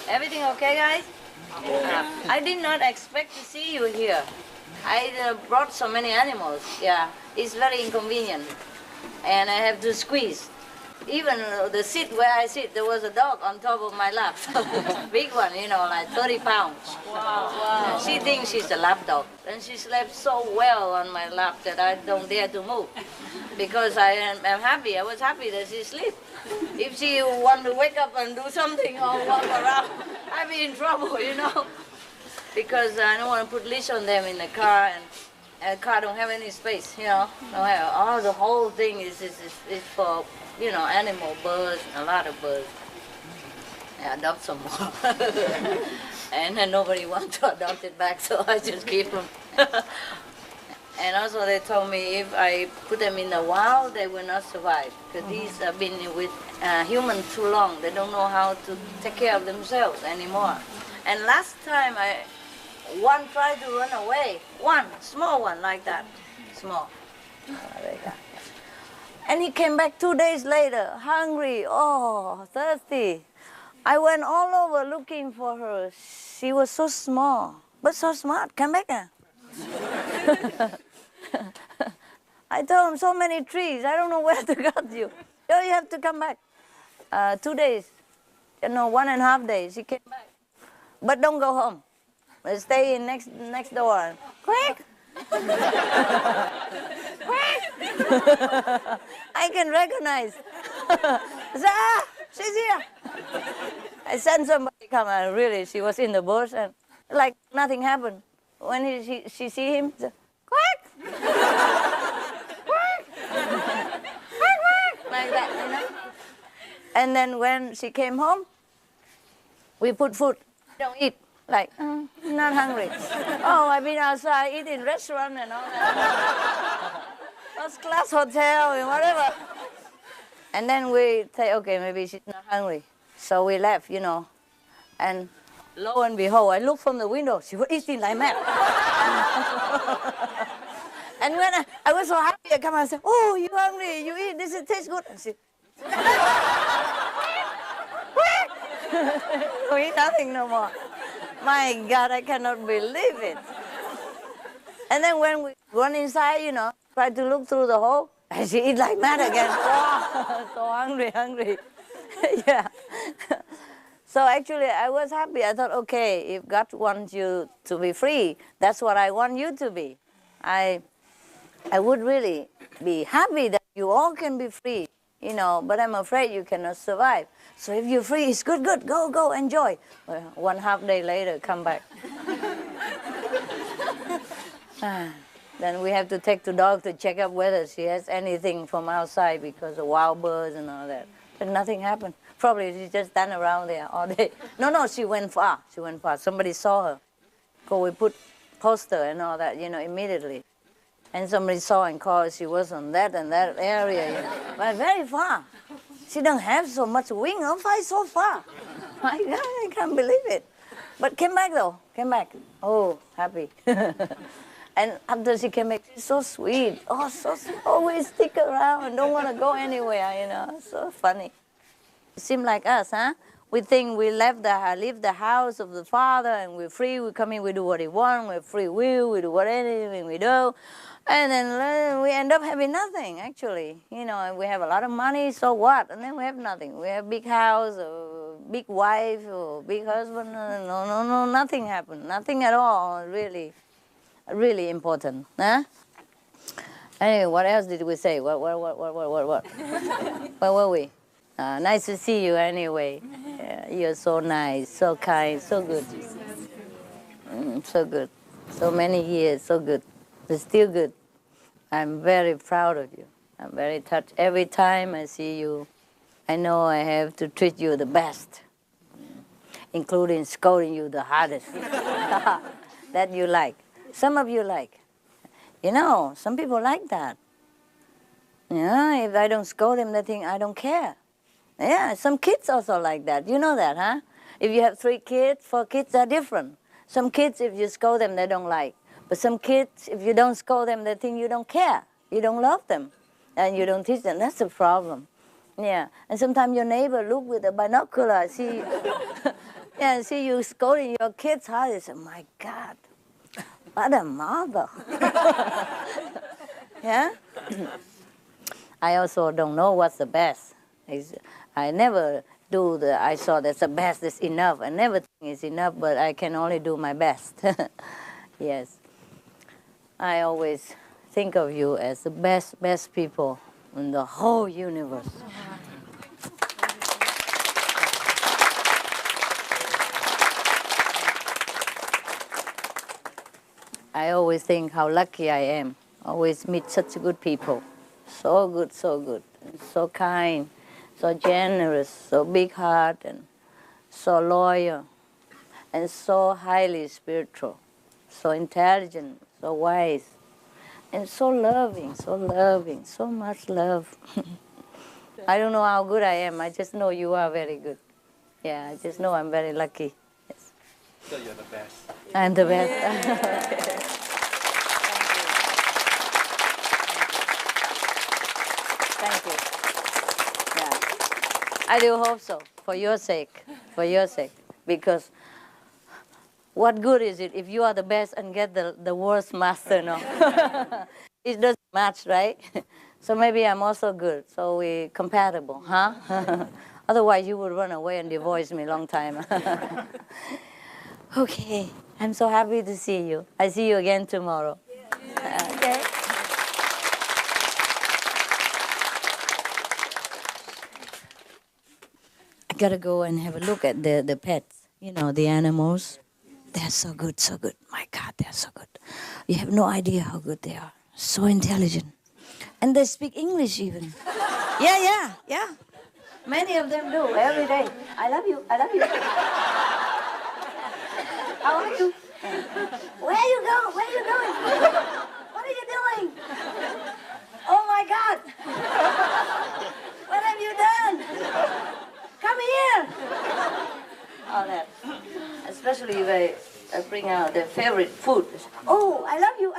Everything okay, guys? I did not expect to see you here. I brought so many animals. Yeah, it's very inconvenient. And I have to squeeze. Even the seat where I sit, there was a dog on top of my lap. Big one, you know, like 30 pounds. Wow. She thinks she's a lap dog. And she slept so well on my lap that I don't dare to move. Because I am happy. I was happy that she slept. If she want to wake up and do something or walk around, I'd be in trouble, you know. Because I don't want to put leash on them in the car, and the car don't have any space, you know. Don't have, the whole thing is for, you know, animal, birds, a lot of birds. I adopt some more. And then nobody wants to adopt it back, so I just keep them. And also they told me if I put them in the wild, they will not survive. Because these have been with humans too long. They don't know how to take care of themselves anymore. And last time one tried to run away. One, small one like that. Small. Like that. And he came back 2 days later, hungry, thirsty. I went all over looking for her. She was so small, but so smart. Come back now. I told him so many trees. I don't know where to get you. Oh, you have to come back. 2 days. 1.5 days. He came back. But don't go home. Stay in next door. Quick! I can recognize. She's here. I sent somebody come. Really, she was in the bush and like nothing happened. When she see him, quick, quick, like that, you know. And then when she came home, we put food. Don't eat. Like, not hungry. Oh, I've been outside eating restaurant and all that. First class hotel and whatever. And then we say, okay, maybe she's not hungry. So we left, you know. And lo and behold, I looked from the window. She was eating like mad. And when I was so happy, I come and said, oh, you hungry? You eat? This tastes good. And she, we eat nothing no more. My God, I cannot believe it. And then when we went inside, you know, tried to look through the hole, and she eat like mad again. Oh, so hungry. Yeah. So actually, I was happy. I thought, okay, if God wants you to be free, that's what I want you to be. I would really be happy that you all can be free, you know, but I'm afraid you cannot survive. So if you're free, it's good, go, enjoy. Well, 1.5 day later, come back. Then we have to take the dog to check up whether she has anything from outside because of wild birds and all that. But nothing happened. Probably she just stand around there all day. No, she went far. Somebody saw her. So we put poster and all that, you know, immediately. And somebody saw and called. She was on that and that area, you know. But very far. She don't have so much wing. How far so far? My God, I can't believe it. But came back though. Oh, happy. And after she came back, she's so sweet. Oh, so always stick around and don't want to go anywhere, you know. So funny. It seems like us, huh? We think we leave the house of the Father and we're free. We come in, we do what we want. We're free will. We do whatever we do. And then we end up having nothing, actually. You know, we have a lot of money, so what? And then we have nothing. We have big house, or big wife, or big husband. No, nothing happened. Nothing at all, really important. Huh? Anyway, what else did we say? What? Where were we? Nice to see you anyway. You're so nice, so kind, so good. So good. So many years, so good. But still good. I'm very proud of you. I'm very touched. Every time I see you, I know I have to treat you the best, including scolding you the hardest. That you like. Some of you like. You know, some people like that. Yeah, if I don't scold them, they think I don't care. Yeah, some kids also like that. You know that, huh? If you have 3 kids, 4 kids, they're different. Some kids, if you scold them, they don't like. But some kids, if you don't scold them, they think you don't care. You don't love them. And you don't teach them. That's the problem. Yeah. And sometimes your neighbor look with a binocular, see. Yeah, see you scolding your kids hard. You say, my God, what a mother. Yeah? I also don't know what's the best. I never do I saw that's the best, that's enough. I never think it's enough, but I can only do my best. Yes. I always think of you as the best people in the whole universe. I always think how lucky I am. Always meet such good people. So good, and so kind, so generous, so big heart, and so loyal, and so highly spiritual, so intelligent, so wise, and so loving, so much love. I don't know how good I am. I just know you are very good. Yeah, I just know I'm very lucky. Yes. So you're the best. I'm the best. Yeah. Thank you. Yeah. I do hope so, for your sake, because what good is it if you are the best and get the worst master, no? It doesn't match, right? So maybe I'm also good, so we're compatible, huh? Otherwise you would run away and divorce me long time. Okay, I'm so happy to see you. I see you again tomorrow. Yeah. Okay. I gotta go and have a look at the pets, the animals. They're so good, so good. My God, they're so good. You have no idea how good they are. So intelligent. And they speak English even. Yeah. Many of them do, every day. I love you. How are you? Where are you going? Where are you going? What are you doing? Oh my God. What have you done? Come here. All that. Especially if I bring out their favorite food. Oh, I love you.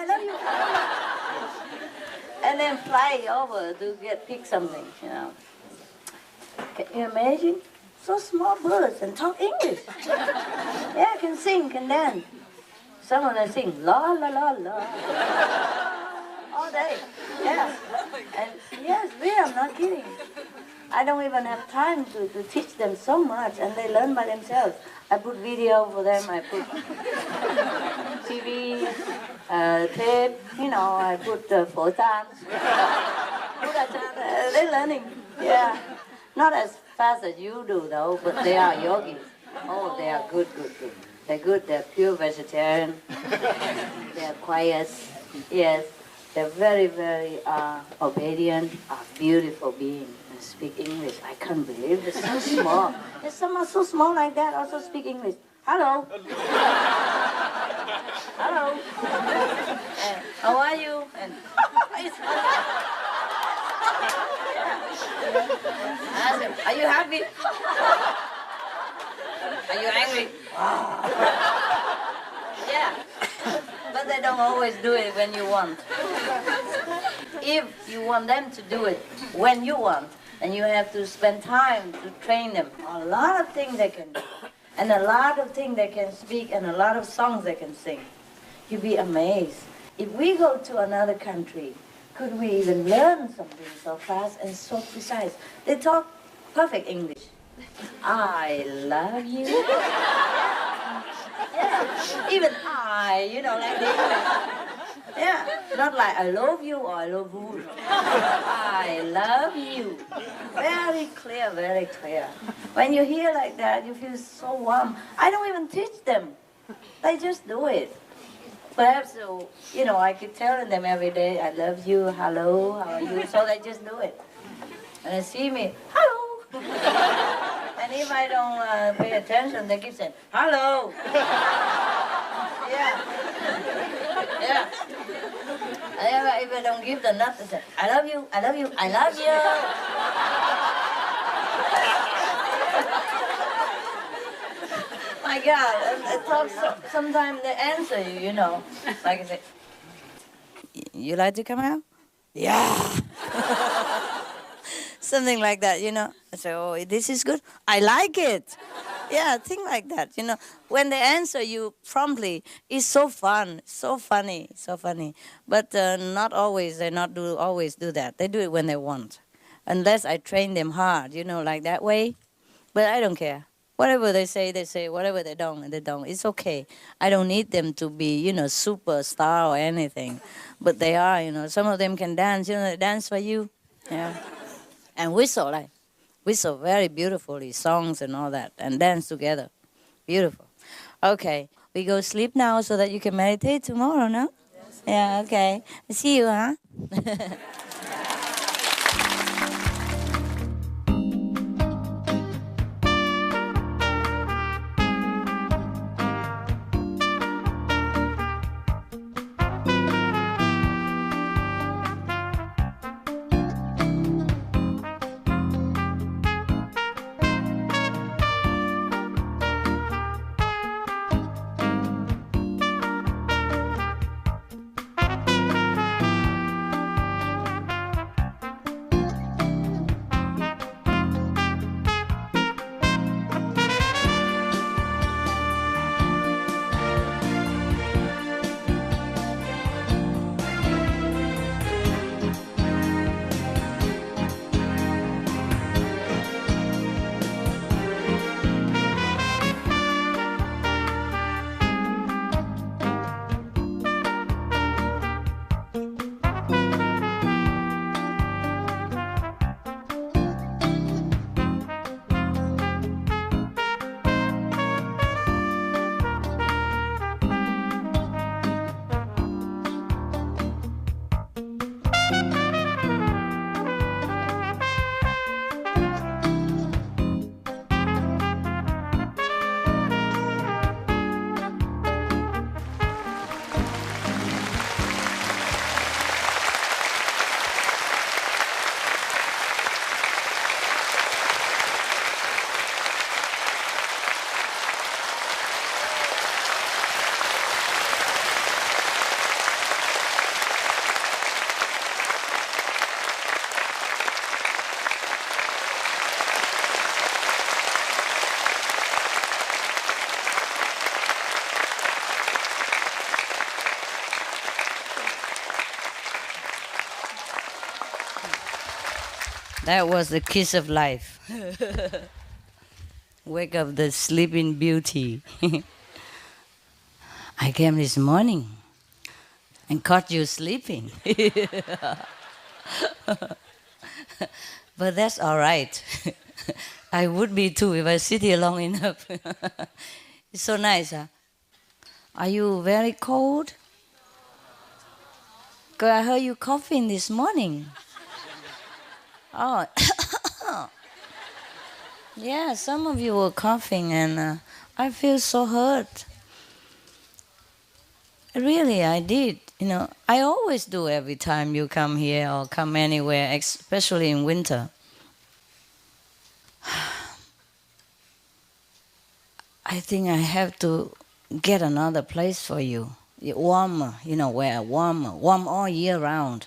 And then fly over to pick something, Can you imagine? So small birds and talk English. Yeah, can sing, can dance. Some of them sing la la la la all day. Yeah. And yes, really, I'm not kidding. I don't even have time to teach them so much, and they learn by themselves. I put video for them, I put TV, tape, I put photons. They're learning, yeah. Not as fast as you do, though, but they are yogis. Oh, they are good. They're good, they're pure vegetarian. They're quiet, yes. They're very, very obedient, beautiful beings. Speak English. I can't believe it's so small. There's someone so small like that also speak English. Hello. Hello. And how are you? And I said, are you happy? Are you angry? Yeah. But they don't always do it when you want. If you want them to do it when you want, and you have to spend time to train them. A lot of things they can do, and a lot of things they can speak, and a lot of songs they can sing. You'd be amazed. If we go to another country, could we even learn something so fast and so precise? They talk perfect English. I love you. Yeah. Even like the English. Yeah, not like I love you or I love you. I love you. Very clear, very clear. When you hear like that, you feel so warm. I don't even teach them. They just do it. Perhaps, I keep telling them every day, I love you, hello, how are you? So they just do it. And they see me, hello. And if I don't pay attention, they keep saying, hello. Yeah. Yeah. And if I don't give the nut, they say, I love you. My God, and talk sometimes they answer you, Like I say, you like to come out? Yeah. Something like that, I say, oh, this is good. I like it. Yeah, think like that. When they answer you promptly, it's so fun, so funny, so funny. But not always. They not do always do that. They do it when they want, unless I train them hard. Like that way. But I don't care. Whatever they say, they say. Whatever they don't, they don't. It's okay. I don't need them to be, superstar or anything. But they are. Some of them can dance. They dance for you. Yeah. And whistle, like. Whistle very beautifully, songs and all that, and dance together. Beautiful. Okay, we go sleep now so that you can meditate tomorrow, no? Yes. Yeah, okay. See you, huh? That was the kiss of life. Wake up the sleeping beauty. I came this morning and caught you sleeping. But that's all right. I would be too if I sit here long enough. It's so nice, huh? Are you very cold? Because I heard you coughing this morning. Oh, yeah, some of you were coughing and I feel so hurt. Really, I did. I always do every time you come here or come anywhere, especially in winter. I think I have to get another place for you. Warmer, where warmer, warm all year round.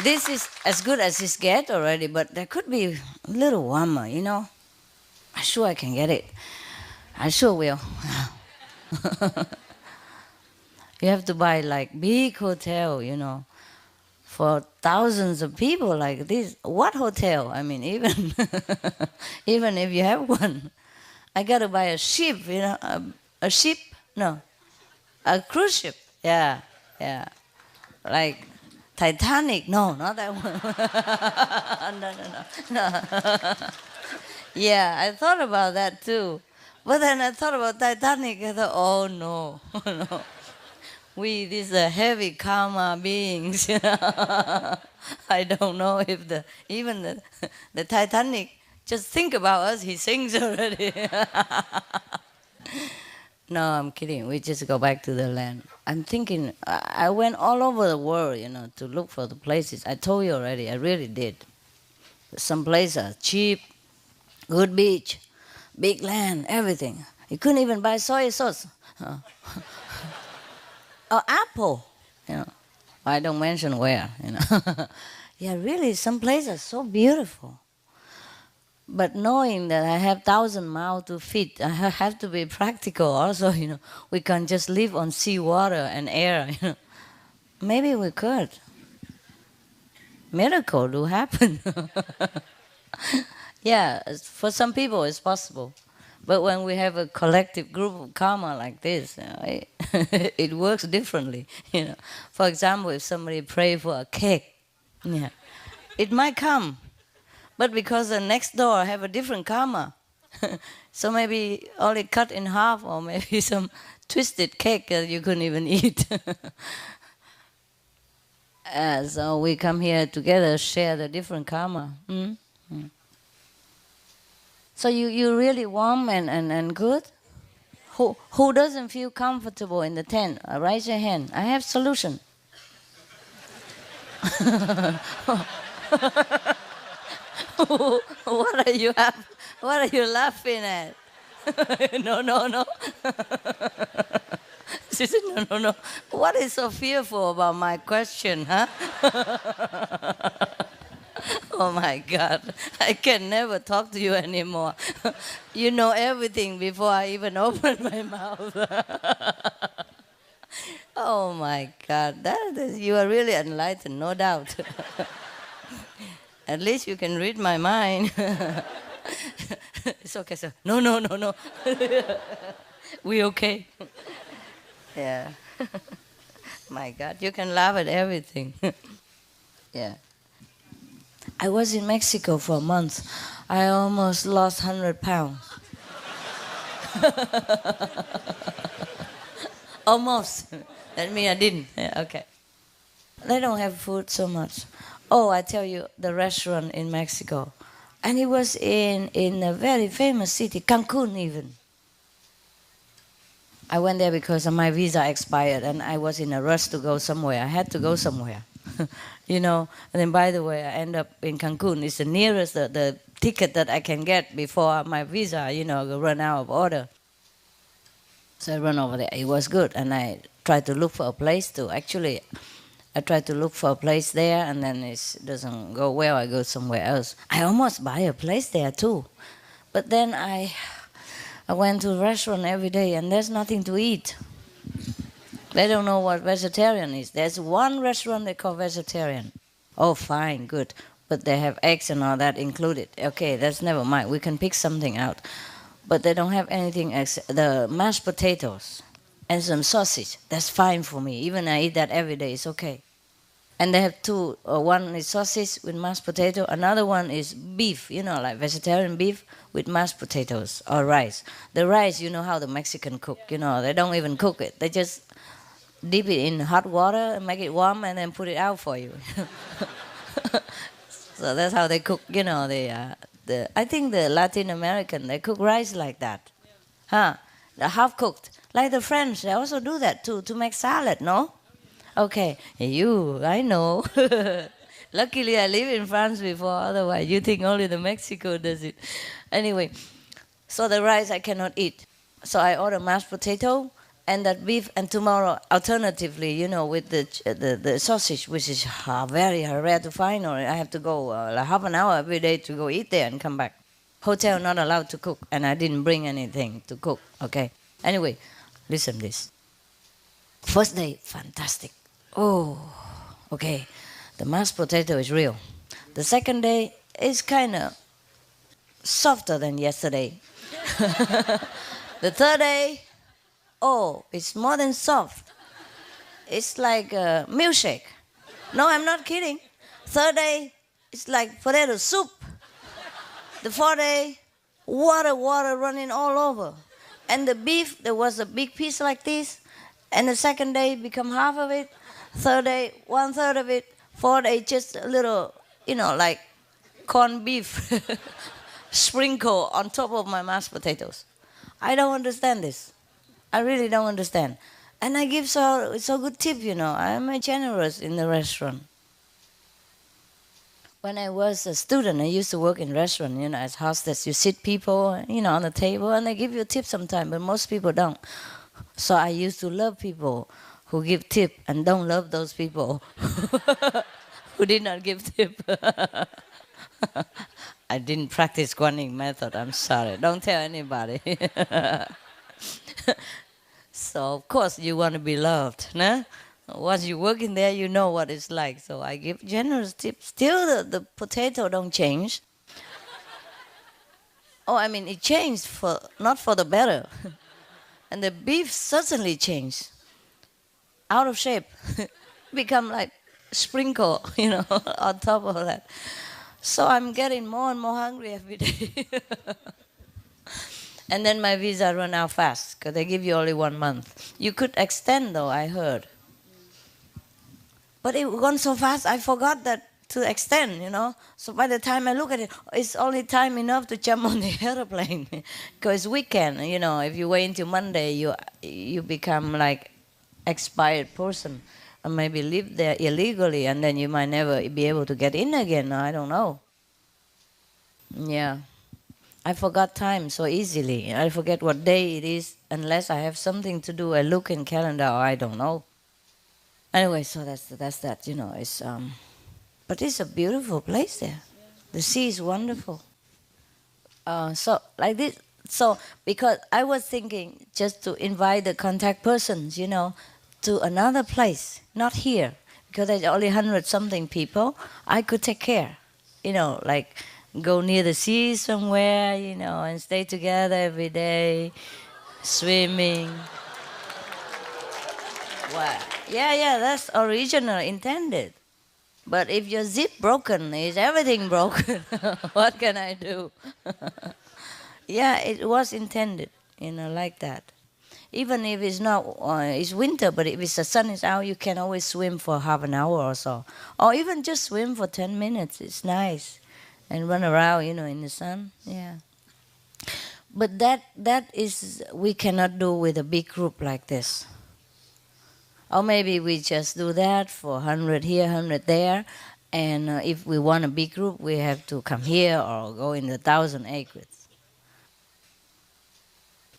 This is as good as it gets already, but there could be a little warmer, I'm sure I can get it. I sure will. You have to buy like big hotel, for thousands of people like this. What hotel? I mean, even even if you have one, I got to buy a ship, a ship? No, a cruise ship. Yeah, like Titanic. No, not that one. No. Yeah, I thought about that too. But then I thought about Titanic. I thought, oh no, no. These are heavy karma beings. I don't know if even the Titanic just think about us. He sings already. No, I'm kidding. We just go back to the land. I'm thinking. I went all over the world, to look for the places. I told you already. I really did. Some places are cheap, good beach, big land, everything. You couldn't even buy soy sauce. Or apple, I don't mention where, Yeah, really, some places are so beautiful. But knowing that I have 1,000 mouths to feed, I have to be practical also, We can't just live on seawater and air, Maybe we could. Miracle will happen. Yeah, for some people it's possible. But when we have a collective group of karma like this, it works differently. For example, if somebody pray for a cake, yeah, it might come. But because the next door have a different karma, so maybe only cut in half, or maybe some twisted cake that you couldn't even eat. So we come here together, share the different karma. So you really warm and good? Who doesn't feel comfortable in the tent? Raise your hand. I have solution. What are you laughing at? No. She said, no. What is so fearful about my question, huh? Oh my God, I can never talk to you anymore. You know everything before I even open my mouth. Oh my God, you are really enlightened, no doubt. At least you can read my mind. It's okay, sir. No. We okay. Yeah. My God, you can laugh at everything. Yeah. I was in Mexico for a month. I almost lost 100 pounds. Almost. That means I didn't. Yeah, okay. They don't have food so much. Oh, I tell you, the restaurant in Mexico. And it was in a very famous city, Cancun even. I went there because my visa expired and I was in a rush to go somewhere. I had to go somewhere. And then by the way, I end up in Cancun. It's the nearest, the ticket that I can get before my visa, run out of order. So I run over there. It was good. And I tried to look for a place I tried to look for a place there, and then it doesn't go well. I go somewhere else. I almost buy a place there too. But then I went to a restaurant every day, and there's nothing to eat. They don't know what vegetarian is. There's one restaurant they call vegetarian. Oh, fine, good. But they have eggs and all that included. Okay, that's never mind. We can pick something out. But they don't have anything except the mashed potatoes and some sausage. That's fine for me. Even I eat that every day. It's okay. And they have two. One is sausage with mashed potato. Another one is beef, like vegetarian beef with mashed potatoes or rice. The rice, you know how the Mexican cook. They don't even cook it. They just dip it in hot water and make it warm and then put it out for you. So that's how they cook. I think the Latin American, they cook rice like that. Huh? The half cooked. Like the French, they also do that too, to make salad, no? Okay, I know. Luckily, I live in France before. Otherwise, you think only the Mexico does it. Anyway, so the rice I cannot eat. So I order mashed potato and that beef. And tomorrow, alternatively, with the sausage, which is very rare to find, or I have to go like half an hour every day to go eat there and come back. Hotel not allowed to cook, and I didn't bring anything to cook. Okay. Anyway, listen this. First day, fantastic. Oh, okay. The mashed potato is real. The second day is kind of softer than yesterday. The third day, it's more than soft. It's like a milkshake. No, I'm not kidding. Third day, it's like potato soup. The fourth day, water running all over. And the beef, there was a big piece like this. And the second day, become half of it. Third day, 1/3 of it. Fourth day, just a little, like corned beef sprinkle on top of my mashed potatoes. I don't understand this. I really don't understand. And I give so good tip, I'm generous in the restaurant. When I was a student, I used to work in restaurant, as hostess. You sit people, on the table, and they give you a tip sometimes, but most people don't. So I used to love people who give tip and don't love those people who did not give tip. I didn't practice Guanyin method. I'm sorry. Don't tell anybody. So of course you want to be loved, no? Once you work in there, you know what it's like. So I give generous tips. Still, the potato don't change. Oh, I mean, it changed for not for the better. And the beef certainly changed. Out of shape. Become like sprinkle, on top of that. So I'm getting more and more hungry every day. And then my visa run out fast, because they give you only 1 month. You could extend though, I heard. But it gone so fast, I forgot that to extend, So by the time I look at it, it's only time enough to jump on the airplane. Because weekend, if you wait until Monday, you become like expired person. Or maybe live there illegally, and then you might never be able to get in again. I don't know. Yeah. I forgot time so easily. I forget what day it is unless I have something to do. I look in calendar, or I don't know. Anyway, so that's that. It's but it's a beautiful place there. The sea is wonderful. So like this. So because I was thinking just to invite the contact persons, to another place, not here, because there's only 100-something people. I could take care, like go near the sea somewhere, and stay together every day, swimming. Wow. Yeah, that's original intended. But if your zip broken, is everything broken? What can I do? Yeah, it was intended, like that. Even if it's not, it's winter, but if the sun is out, you can always swim for half an hour or so. Or even just swim for 10 minutes, it's nice. And run around, in the sun, yeah. But that is, we cannot do with a big group like this. Or maybe we just do that for 100 here, 100 there. And if we want a big group, we have to come here or go in the 1,000 acres.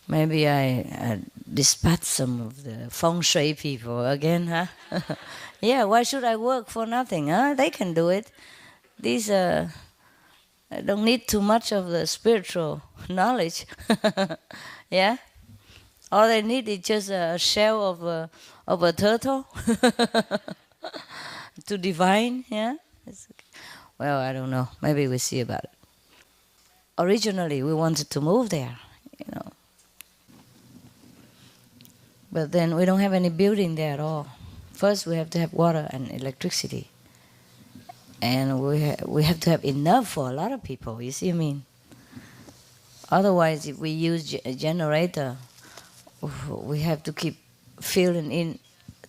Maybe I dispatch some of the feng shui people again, huh? Yeah, why should I work for nothing, huh? They can do it. These don't need too much of the spiritual knowledge. Yeah? All they need is just a shell of a turtle to divine, yeah? Well, I don't know. Maybe we'll see about it. Originally, we wanted to move there, But then we don't have any building there at all. First, we have to have water and electricity. And we have to have enough for a lot of people, you see what I mean? Otherwise, if we use a generator, we have to keep filling in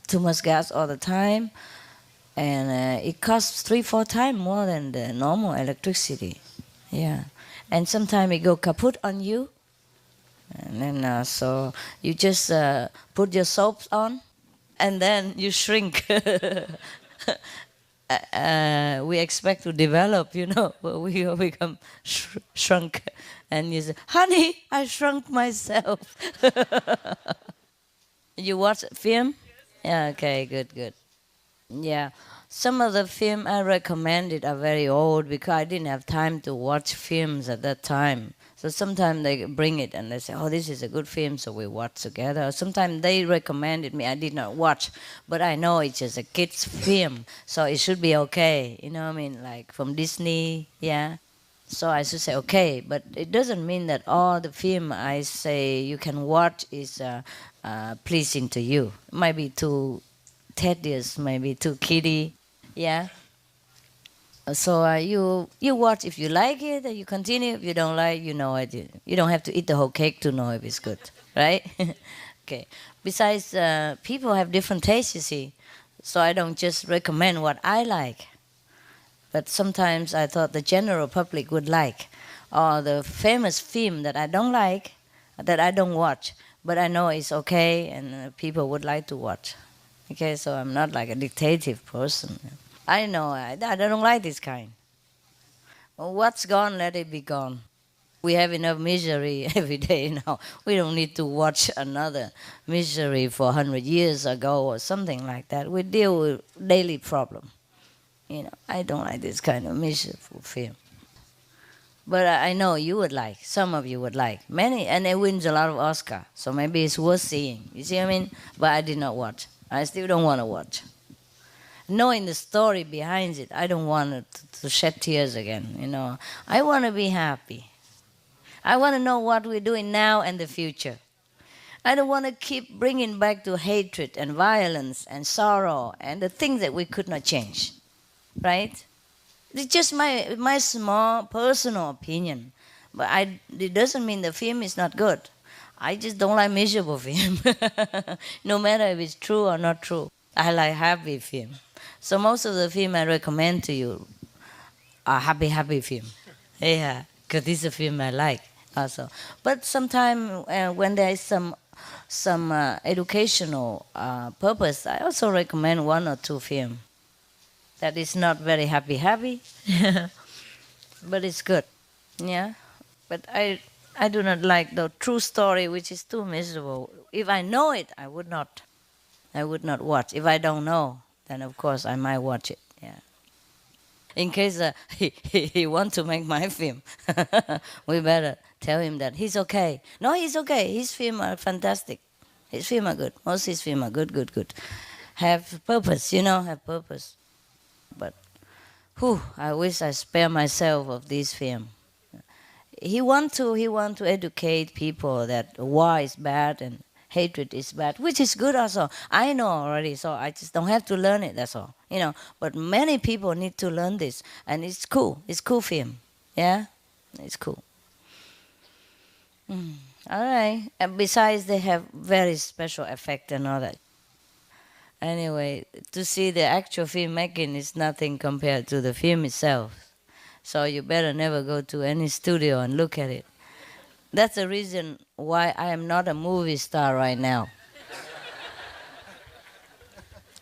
too much gas all the time. And it costs 3-4 times more than the normal electricity. Yeah. And sometimes it go kaput on you. And then so you just put your soaps on, and then you shrink. We expect to develop, but we become shrunk. And you say, honey, I shrunk myself. You watch film? Yeah, okay, good. Yeah. Some of the film I recommended are very old because I didn't have time to watch films at that time. So sometimes they bring it and they say, oh, this is a good film, so we watch together. Sometimes they recommended me, I did not watch, but I know it's just a kid's film, so it should be okay. You know what I mean? Like from Disney, yeah. So I should say okay, but it doesn't mean that all the film I say you can watch is pleasing to you. It might be too tedious, maybe too kiddie, yeah. So you watch if you like it, and you continue. If you don't like, you know it. You don't have to eat the whole cake to know if it's good, right? Okay. Besides, people have different tastes, you see. So I don't just recommend what I like. But sometimes I thought the general public would like. Or the famous film that I don't like, that I don't watch. But I know it's okay and people would like to watch. Okay, so I'm not like a dictative person. I know, I don't like this kind. Well, what's gone, let it be gone. We have enough misery every day now. We don't need to watch another misery for 100 years ago or something like that. We deal with daily problem. I don't like this kind of miserable film. But I know you would like. Some of you would like. Many, and it wins a lot of Oscar. So maybe it's worth seeing. You see what I mean? But I did not watch. I still don't want to watch. Knowing the story behind it, I don't want to shed tears again. I want to be happy. I want to know what we're doing now and the future. I don't want to keep bringing back to hatred and violence and sorrow and the things that we could not change. Right? It's just my small personal opinion. But it doesn't mean the film is not good. I just don't like miserable film. No matter if it's true or not true. I like happy film. So most of the film I recommend to you are happy film. Yeah, because this is a film I like also. But sometimes when there is some educational purpose, I also recommend one or two films. That is not very happy, but it's good. Yeah, but I do not like the true story, which is too miserable. If I know it, I would not watch. If I don't know, then of course I might watch it. Yeah. In case he wants to make my film, we better tell him that he's okay. No, he's okay. His films are fantastic. His films are good. Most his films are good. Have purpose, have purpose. But, I wish I spare myself of this film. He want to educate people that war is bad and hatred is bad, which is good also. I know already, so I just don't have to learn it, that's all. But many people need to learn this, and it's cool. It's cool film. Yeah? It's cool. All right. And besides, they have very special effect and all that. Anyway, to see the actual filmmaking is nothing compared to the film itself. So you better never go to any studio and look at it. That's the reason why I am not a movie star right now.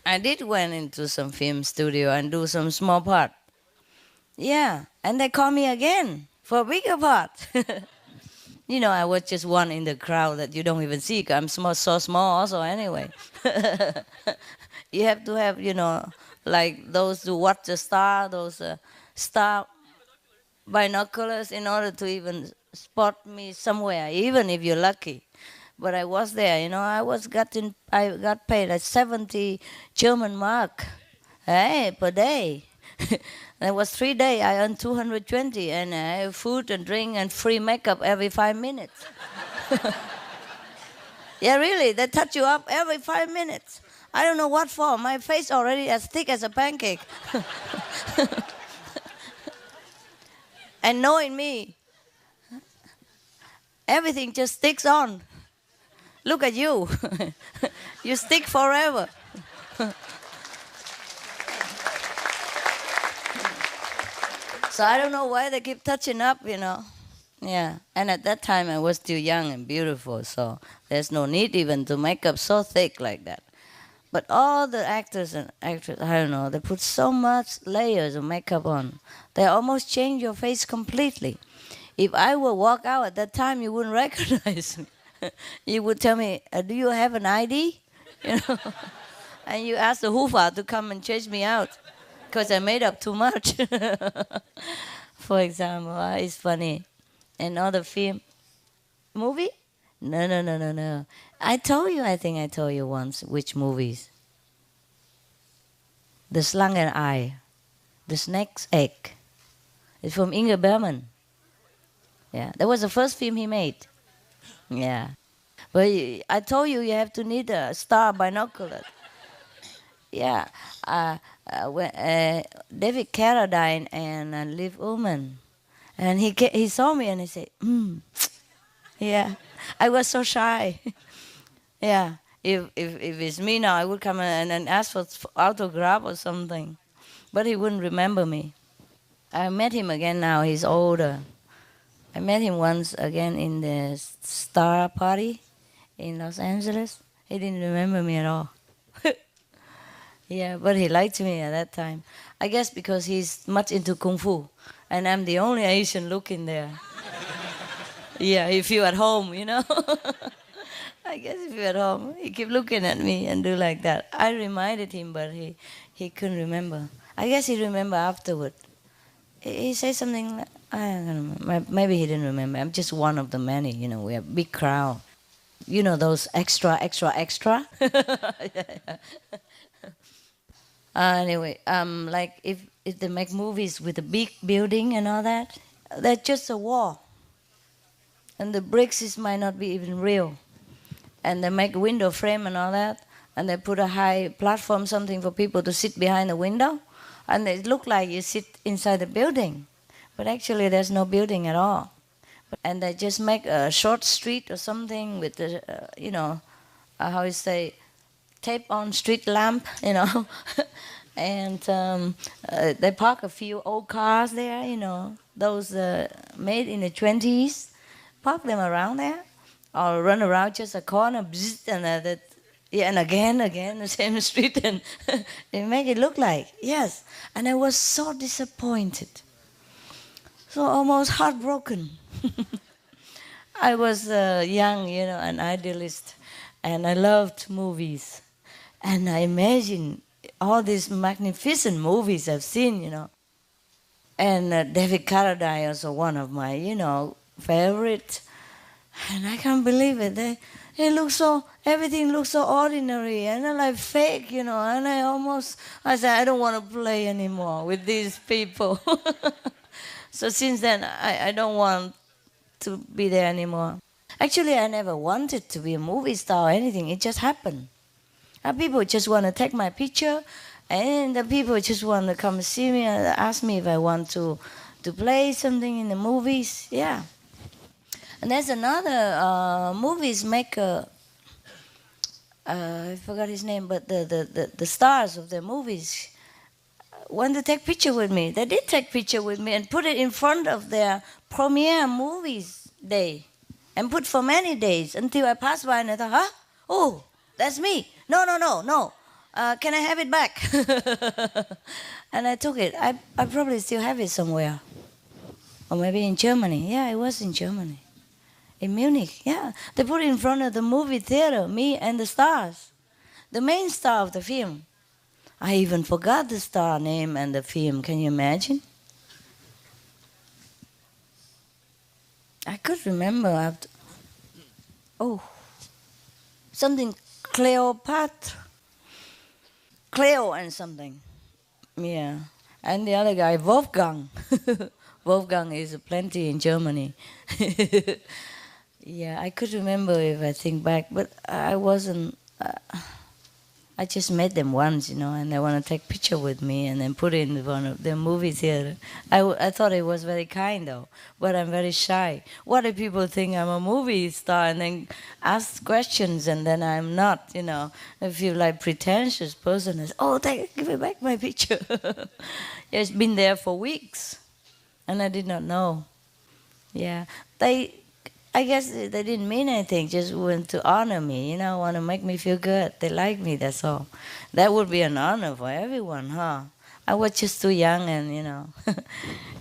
I did went into some film studio and do some small part. Yeah, and they call me again for a bigger part. I was just one in the crowd that you don't even see. I'm so small also anyway. You have to have, like those who watch the star, those star binoculars in order to even spot me somewhere, even if you're lucky. But I was there, I got paid like 70 German mark, per day. That was 3 days. I earned 220, and I have food and drink and free makeup every 5 minutes. Yeah, really, they touch you up every 5 minutes. I don't know what for. My face already as thick as a pancake. And knowing me, everything just sticks on. Look at you. You stick forever. So I don't know why they keep touching up, Yeah, and at that time I was still young and beautiful, so there's no need even to make up so thick like that. But all the actors and actresses, I don't know, they put so much layers of makeup on. They almost change your face completely. If I would walk out at that time, you wouldn't recognize me. You would tell me, do you have an ID? And you ask the Hufa to come and chase me out because I made up too much. For example, it's funny. Another film. Movie? No. I think I told you once which movies. The Slangen Eye. The Snake's Egg. It's from Ingmar Bergman. Yeah, that was the first film he made. Yeah. But I told you have to need a star binocular. Yeah. David Carradine and Liv Ullmann. And he saw me and he said, Yeah. I was so shy. Yeah. If it's me now, I would come and ask for autograph or something. But he wouldn't remember me. I met him again now. He's older. I met him once again in the Star Party in Los Angeles. He didn't remember me at all. Yeah, but he liked me at that time. I guess because he's much into Kung Fu. And I'm the only Asian looking there. Yeah, he feel at home, I guess if you're at home, he keep looking at me and do like that. I reminded him, but he couldn't remember. I guess he remembered afterward. He said something like, I don't remember. Maybe he didn't remember. I'm just one of the many, we have big crowd. You know those extra. Yeah. Anyway, like if they make movies with a big building and all that, that's just a wall. And the bricks might not be even real. And they make a window frame and all that, and they put a high platform, something for people to sit behind the window, and it look like you sit inside the building. But actually there's no building at all. And they just make a short street or something with the, how you say, tape on street lamp, and they park a few old cars there, those made in the 20s, park them around there, or run around just a corner, and again the same street, and they make it look like, yes. And I was so disappointed, so almost heartbroken. I was young, an idealist, and I loved movies. And I imagine all these magnificent movies I've seen, And David Carradine also one of my, favorite. And I can't believe it. Everything looks so ordinary and like fake, And I said, I don't want to play anymore with these people. So since then, I don't want to be there anymore. Actually, I never wanted to be a movie star or anything. It just happened. People just want to take my picture, and the people just want to come see me and ask me if I want to play something in the movies. Yeah. And there's another movies maker. I forgot his name, but the stars of the movies want to take picture with me. They did take picture with me and put it in front of their premiere movies day, and put for many days until I passed by and I thought, huh? Oh, that's me. No. Can I have it back? And I took it. I probably still have it somewhere. Or maybe in Germany. Yeah, it was in Germany. In Munich, yeah. They put it in front of the movie theater, me and the stars. The main star of the film. I even forgot the star name and the film. Can you imagine? I could remember after. Oh, something Cleopatra. Cleo and something. Yeah. And the other guy, Wolfgang. Wolfgang is plenty in Germany. Yeah, I could remember if I think back, but I wasn't. I just met them once, and they want to take picture with me and then put it in one of their movie theater. I thought it was very kind, though, but I'm very shy. What if people think I'm a movie star and then ask questions and then I'm not, I feel like pretentious person. Is, give me back my picture. It's been there for weeks, and I did not know. Yeah, I guess they didn't mean anything, just want to honor me, want to make me feel good. They like me, that's all. That would be an honor for everyone, huh? I was just too young and,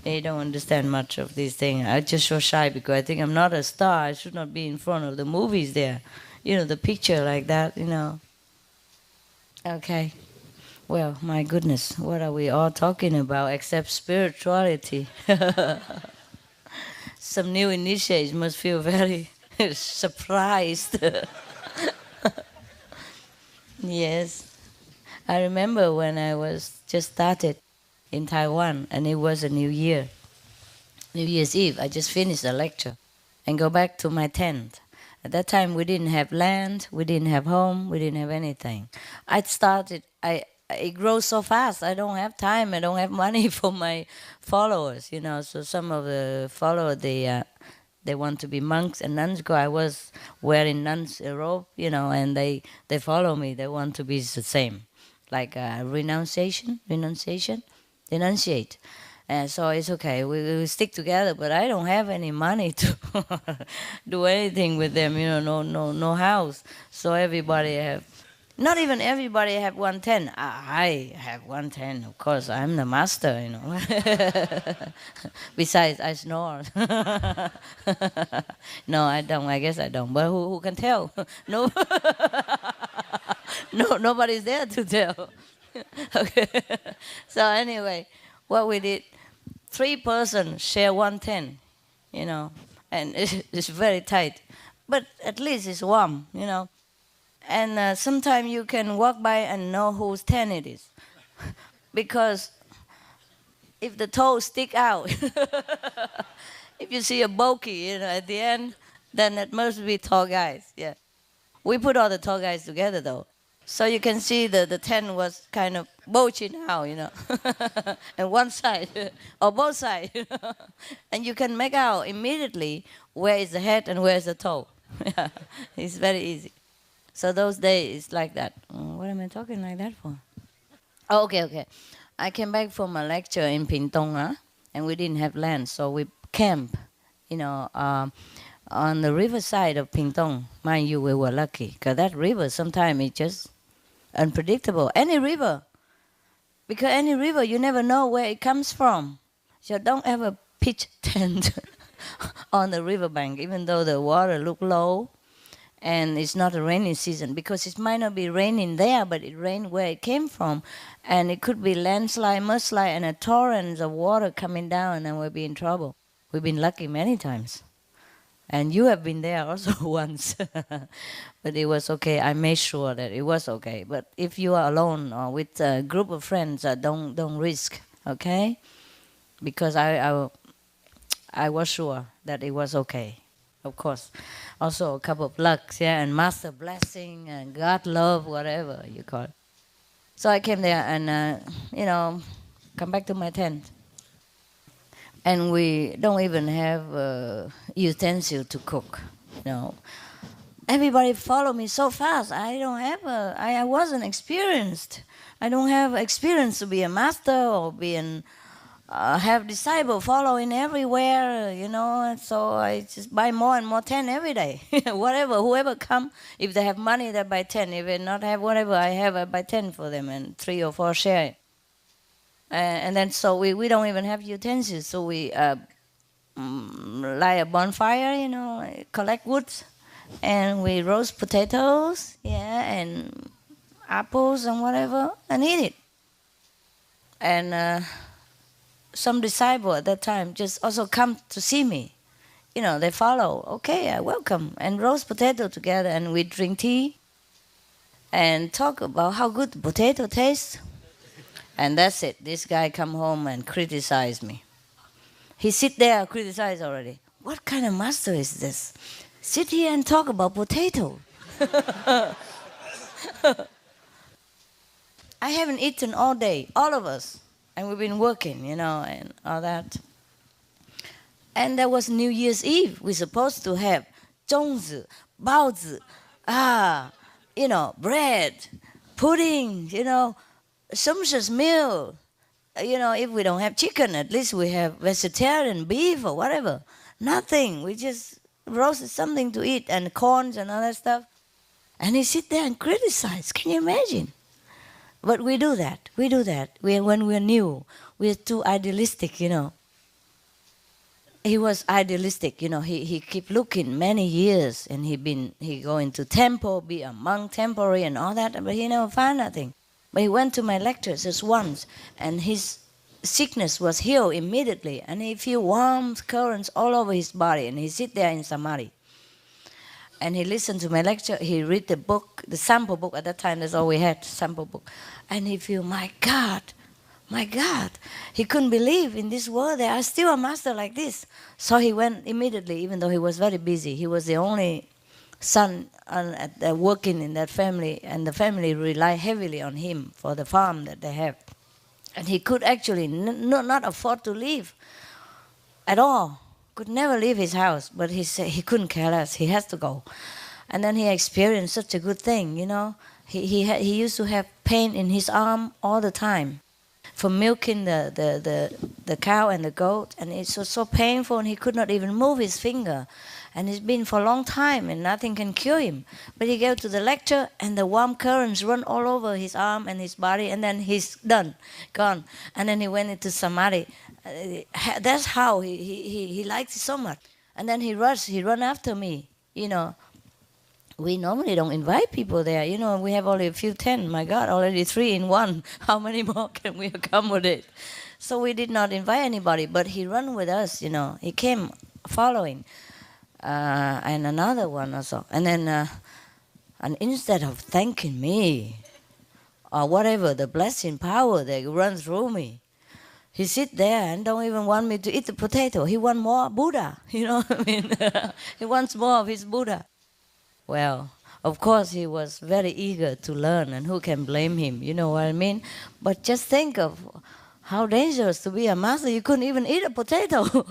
they don't understand much of these things. I was just so shy because I think I'm not a star. I should not be in front of the movies there. The picture like that, Okay. Well, my goodness, what are we all talking about except spirituality? Some new initiates must feel very surprised. Yes. I remember when I was just started in Taiwan, and it was a New Year's Eve. I just finished a lecture and go back to my tent. At that time, we didn't have land, we didn't have home, we didn't have anything. It grows so fast. I don't have time. I don't have money for my followers, So some of the followers, they want to be monks and nuns. Because I was wearing nuns' robe, and they follow me. They want to be the same, like renunciate. And so it's okay. We stick together, but I don't have any money to do anything with them. No house. So everybody have. Not even everybody have 110. I have 110, of course. I'm the master, Besides, I snore. No, I don't. I guess I don't. But who can tell? No, nobody's there to tell. Okay. So anyway, what we did, 3 persons share one tent, and it's very tight, but at least it's warm. And sometimes you can walk by and know whose tent it is, because if the toes stick out, if you see a bulky, at the end, then it must be tall guys. Yeah. We put all the tall guys together though. So you can see the tent was kind of bulging out. And one side or both sides. And you can make out immediately where is the head and where is the toe. Yeah. It's very easy. So those days it's like that. What am I talking like that for? Oh, okay. I came back from a lecture in Pingtung, and we didn't have land, so we camped, on the riverside of Pingtung. Mind you, we were lucky, because that river sometimes is just unpredictable. Any river, because any river, you never know where it comes from. So don't ever pitch tent on the riverbank, even though the water look low, and it's not a rainy season, because it might not be raining there, but it rained where it came from, and it could be landslide, mudslide, and a torrent of water coming down, and we'll be in trouble. We've been lucky many times. And you have been there also once. But it was okay. I made sure that it was okay. But if you are alone or with a group of friends, don't risk, okay? Because I was sure that it was okay. Of course, also a couple of lucks, and master blessing and God love, whatever you call it. So I came there and, come back to my tent. And we don't even have utensil to cook, Everybody follow me so fast. I wasn't experienced. I don't have experience to be a master or have disciple following everywhere, So I just buy more and more tent every day. Whoever come, if they have money, they buy 10. If they not have whatever I have, I buy 10 for them, and 3 or 4 share it. And then so we don't even have utensils. So we light a bonfire, collect wood, and we roast potatoes, and apples and whatever, and eat it. And some disciple at that time just also come to see me. They follow. Okay, I welcome. And roast potato together, and we drink tea and talk about how good the potato tastes. And that's it. This guy come home and criticize me. He sit there and criticize already. What kind of master is this? Sit here and talk about potato. I haven't eaten all day, all of us. And we've been working, and all that. And there was New Year's Eve. We're supposed to have 粽子, 包子, bread, pudding, sumptuous meal. If we don't have chicken, at least we have vegetarian beef or whatever. Nothing. We just roasted something to eat and corns and all that stuff. And he sit there and criticize. Can you imagine? But we do that. When we're new, we're too idealistic, He was idealistic, He keep looking many years, and he go into temple, be a monk temporary and all that, but he never found nothing. But he went to my lectures just once, and his sickness was healed immediately, and he feel warm currents all over his body, and he sit there in samadhi. And he listened to my lecture, he read the book, the sample book, at that time that's all we had, sample book. And he feel, my God, he couldn't believe in this world there are still a master like this. So he went immediately, even though he was very busy. He was the only son working in that family, and the family rely heavily on him for the farm that they have. And he could actually not afford to leave at all. Could never leave his house, but he said he couldn't care less. He has to go. And then he experienced such a good thing, He used to have pain in his arm all the time from milking the cow and the goat, and it was so painful, and he could not even move his finger. And it's been for a long time, and nothing can cure him. But he go to the lecture, and the warm currents run all over his arm and his body, and then he's done, gone. And then he went into samadhi. That's how he liked it so much. And then he run after me, we normally don't invite people there. You know, we have only a few 10. My God, already 3 in 1. How many more can we accommodate? So we did not invite anybody, but he ran with us, you know. He came following. And another one also. And then, and instead of thanking me, or whatever, the blessing power that runs through me, he sit there and don't even want me to eat the potato. He want more Buddha, you know what I mean? He wants more of his Buddha. Well, of course he was very eager to learn, and who can blame him, you know what I mean? But just think of how dangerous to be a master. You couldn't even eat a potato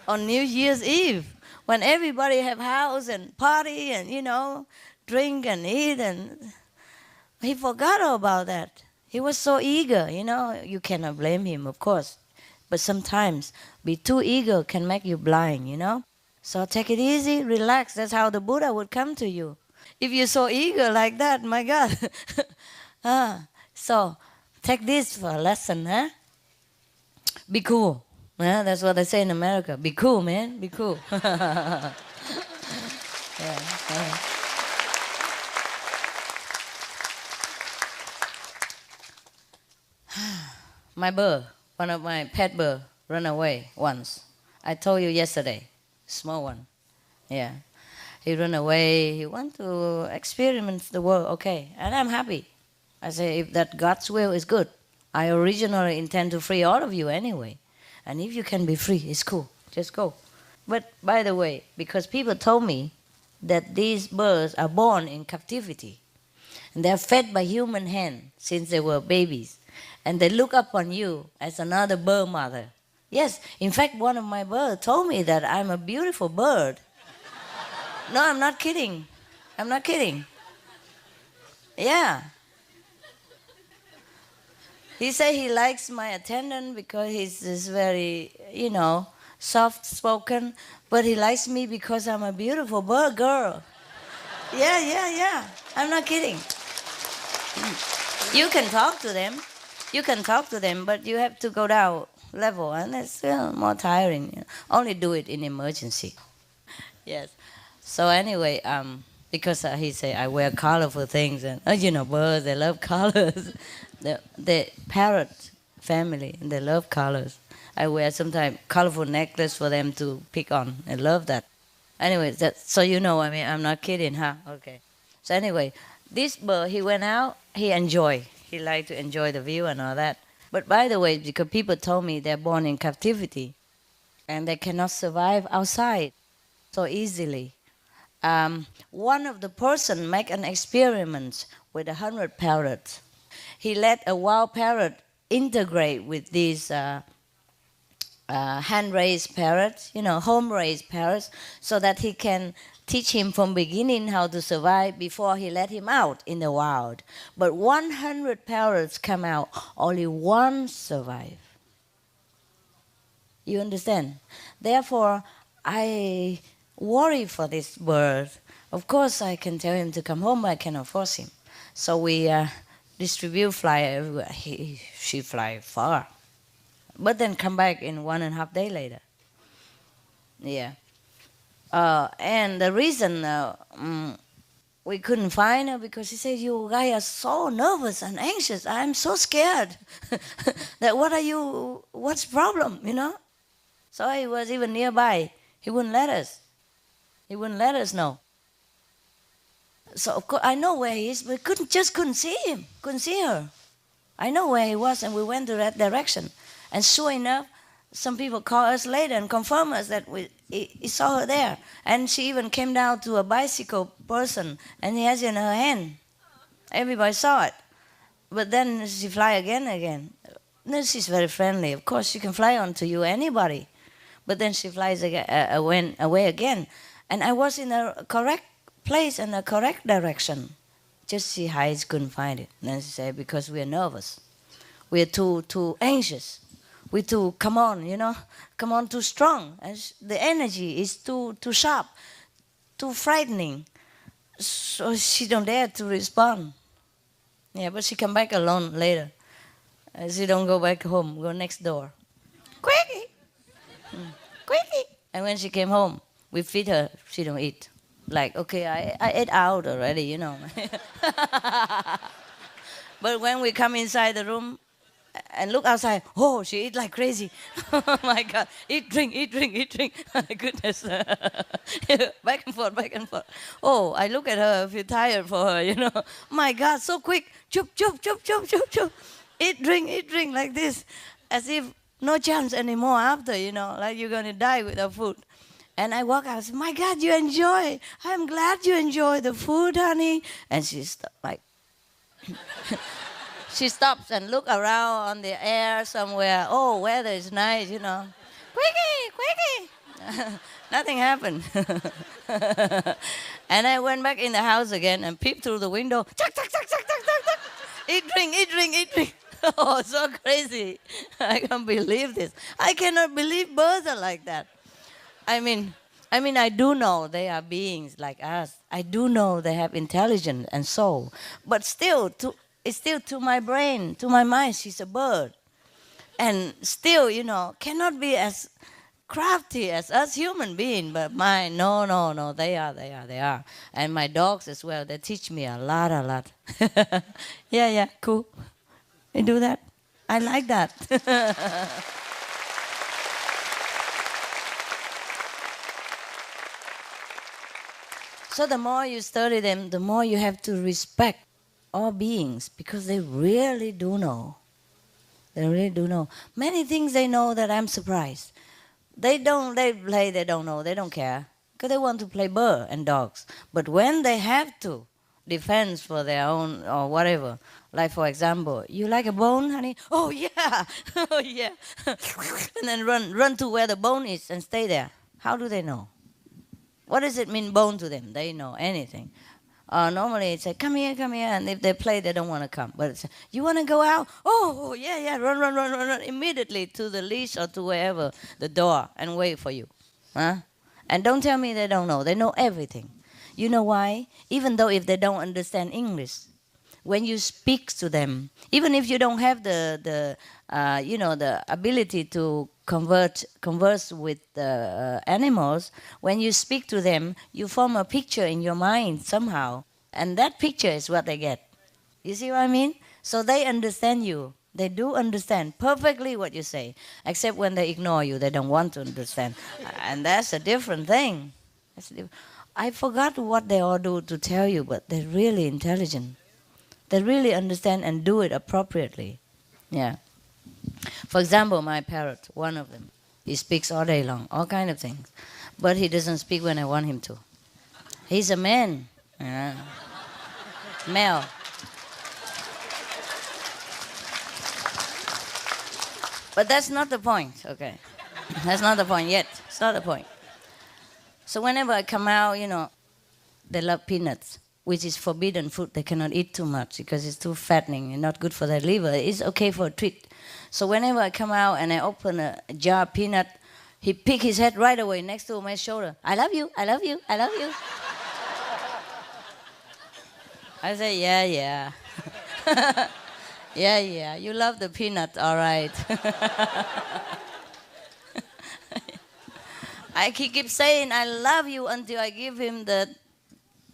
on New Year's Eve, when everybody have house and party and, you know, drink and eat, and he forgot all about that. He was so eager, you know. You cannot blame him, of course. But sometimes be too eager can make you blind, you know. So take it easy, relax. That's how the Buddha would come to you. If you're so eager like that, my God. So take this for a lesson, huh? Be cool. Yeah, that's what they say in America. Be cool, man. Be cool. Yeah. My bird, one of my pet bird, ran away once. I told you yesterday, small one. Yeah, he ran away. He want to experiment the world. Okay, and I'm happy. I say, if that God's will is good. I originally intend to free all of you anyway. And if you can be free, it's cool. Just go. But by the way, because people told me that these birds are born in captivity, and they're fed by human hand since they were babies, and they look upon you as another bird mother. Yes, in fact, one of my birds told me that I'm a beautiful bird. No, I'm not kidding. I'm not kidding. Yeah. He said he likes my attendant because he's very, you know, soft-spoken, but he likes me because I'm a beautiful bird girl. Yeah. I'm not kidding. You can talk to them. You can talk to them, but you have to go down level, and it's still more tiring. You know. Only do it in emergency. Yes. So anyway, because he say I wear colorful things, and you know, birds, they love colors. the parrot family, they love colors. I wear sometimes colorful necklace for them to pick on. I love that. Anyway, so you know, I mean, I'm not kidding, huh? Okay. So anyway, this bird, he went out, he enjoyed. He liked to enjoy the view and all that. But by the way, because people told me they're born in captivity and they cannot survive outside so easily. One of the person make an experiment with 100 parrots. He let a wild parrot integrate with these hand-raised parrots, you know, home-raised parrots, so that he can teach him from beginning how to survive before he let him out in the wild. But 100 parrots come out, only one survive. You understand? Therefore, I worry for this bird. Of course, I can tell him to come home, but I cannot force him. So we distribute fly everywhere. She fly far. But then come back in 1.5 days later. Yeah. And the reason we couldn't find her, because he said, you guys are so nervous and anxious. I'm so scared. That what's the problem, you know? So he was even nearby. He wouldn't let us. He wouldn't let us know. So of course I know where he is, but couldn't see him, couldn't see her. I know where he was, and we went to that direction. And sure enough, some people called us later and confirmed us that he saw her there. And she even came down to a bicycle person, and he has it in her hand. Everybody saw it. But then she fly again. Then she's very friendly. Of course, she can fly onto you, anybody. But then she flies away again. And I was in a correct place and a correct direction. Just she hides, couldn't find it. And then she said, because we are nervous. We are too anxious. We too, come on, you know, come on, too strong. And the energy is too sharp, too frightening. So she don't dare to respond. Yeah, but she come back alone later. She don't go back home, go next door. Quickie! Quickie! And when she came home, we feed her, she don't eat. like, okay, I ate out already, you know. But when we come inside the room and look outside, oh, she eat like crazy. Oh my God, eat, drink, eat, drink, eat, drink. My goodness. Back and forth, back and forth. Oh, I look at her, I feel tired for her, you know. My God, so quick. Chup, chup, chup, chup, chup, chup. Eat, drink like this. As if no chance anymore after, you know, like you're going to die without food. And I walk out and say, my God, you enjoy. I'm glad you enjoy the food, honey. And she's like, she stops and look around on the air somewhere. Oh, weather is nice, you know. Quickie. Nothing happened. And I went back in the house again and peeped through the window. Chuck, chuck, chuck, chuck, chuck, chuck, chuck. Eat, drink, eat, drink, eat, drink. Oh, so crazy. I can't believe this. I cannot believe birds are like that. I mean, I do know they are beings like us. I do know they have intelligence and soul. But still, it's still to my brain, to my mind, she's a bird. And still, you know, cannot be as crafty as us human beings. But mine, no, they are. And my dogs as well, they teach me a lot. Yeah, cool. They do that. I like that. So the more you study them, the more you have to respect all beings, because they really do know. They really do know. Many things they know that I'm surprised. They don't know, they don't care. Because they want to play bird and dogs. But when they have to, defense for their own or whatever. Like for example, you like a bone, honey? Oh yeah, oh yeah. And then run to where the bone is and stay there. How do they know? What does it mean, bone to them? They know anything. Normally it's like, come here, and if they play, they don't want to come. But it's, you want to go out? Oh, yeah, run immediately to the leash or to wherever, the door, and wait for you. Huh? And don't tell me they don't know. They know everything. You know why? Even though if they don't understand English, when you speak to them, even if you don't have the ability to converse with the animals, when you speak to them, you form a picture in your mind somehow, and that picture is what they get. You see what I mean? So they understand you. They do understand perfectly what you say, except when they ignore you, they don't want to understand. And that's a different thing. I forgot what they all do to tell you, but they're really intelligent. They really understand and do it appropriately. Yeah. For example, my parrot, one of them, he speaks all day long, all kind of things. But he doesn't speak when I want him to. He's a man. Male. But that's not the point, okay? That's not the point yet. It's not the point. So whenever I come out, you know, they love peanuts, which is forbidden food. They cannot eat too much because it's too fattening and not good for their liver. It's okay for a treat. So whenever I come out and I open a jar of peanut, he pick his head right away next to my shoulder. I love you, I love you, I love you. I say, yeah. Yeah, you love the peanut, all right. He keeps saying, I love you, until I give him the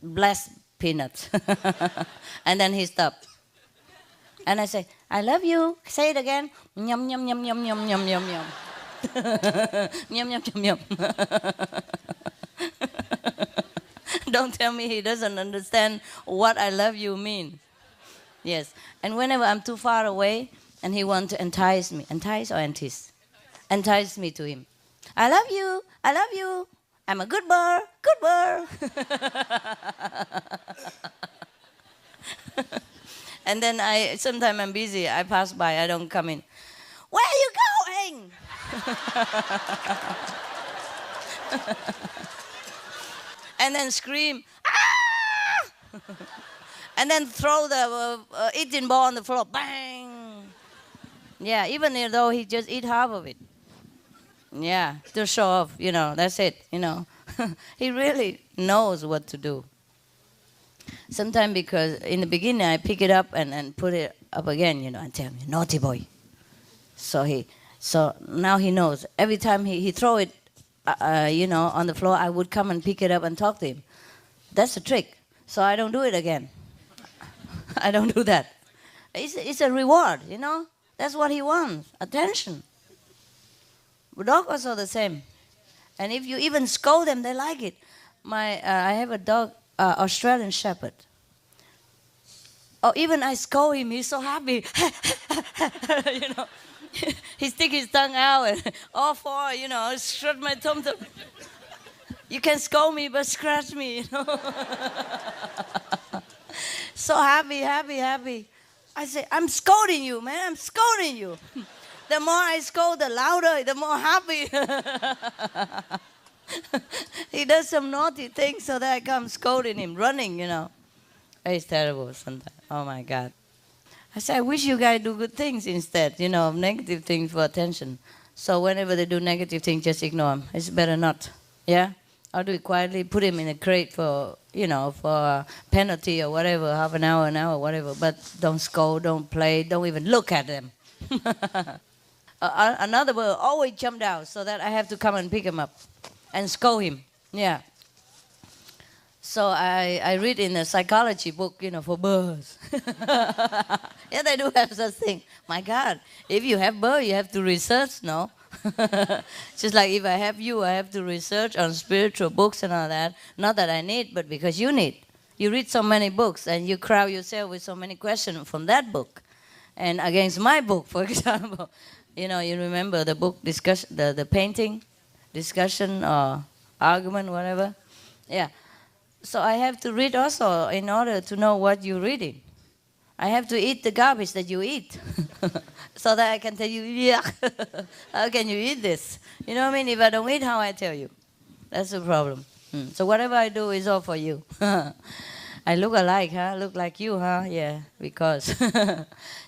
blessed peanut. And then he stopped. And I say, I love you. Say it again. Yum, yum, yum, yum, yum, yum, yum, yum. Yum, yum, yum, yum. Don't tell me he doesn't understand what I love you mean. Yes. And whenever I'm too far away and he wants to entice me, entice or entice? Entice me to him. I love you. I love you. I'm a good bird. Good bird. And then sometimes I'm busy. I pass by. I don't come in. Where are you going? And then scream. Ah! And then throw the eating ball on the floor. Bang! Yeah, even though he just eat half of it. Yeah, to show off, you know, that's it, you know. He really knows what to do. Sometimes because in the beginning I pick it up and put it up again, you know, and tell him, naughty boy. So now he knows. Every time he throw it, on the floor, I would come and pick it up and talk to him. That's a trick. So I don't do it again. I don't do that. It's a reward, you know. That's what he wants, attention. The dog also the same. And if you even scold them, they like it. I have a dog, Australian Shepherd. Oh, even I scold him, he's so happy. You know, he stick his tongue out and all four, you know, strut my tum. You can scold me, but scratch me, you know. So happy. I say, I'm scolding you, man. I'm scolding you. The more I scold, the louder, the more happy. He does some naughty things, so that I come scolding him, running, you know. It's terrible sometimes. Oh, my God. I say, I wish you guys do good things instead, you know, of negative things for attention. So whenever they do negative things, just ignore them. It's better not, yeah? I'll do it quietly, put him in a crate for, you know, for penalty or whatever, half an hour, whatever. But don't scold, don't play, don't even look at them. Another bird always jumped out, so that I have to come and pick him up and scold him. Yeah. So I read in a psychology book, you know, for birds. Yeah, they do have such thing. My God, if you have birds, you have to research, no? Just like if I have you, I have to research on spiritual books and all that. Not that I need, but because you need. You read so many books and you crowd yourself with so many questions from that book. And against my book, for example. You know, you remember the book discussion, the painting discussion or argument, whatever. Yeah. So I have to read also in order to know what you're reading. I have to eat the garbage that you eat. So that I can tell you, yeah, how can you eat this? You know what I mean? If I don't eat, how I tell you? That's the problem. So whatever I do is all for you. I look alike, huh? Look like you, huh? Yeah, because.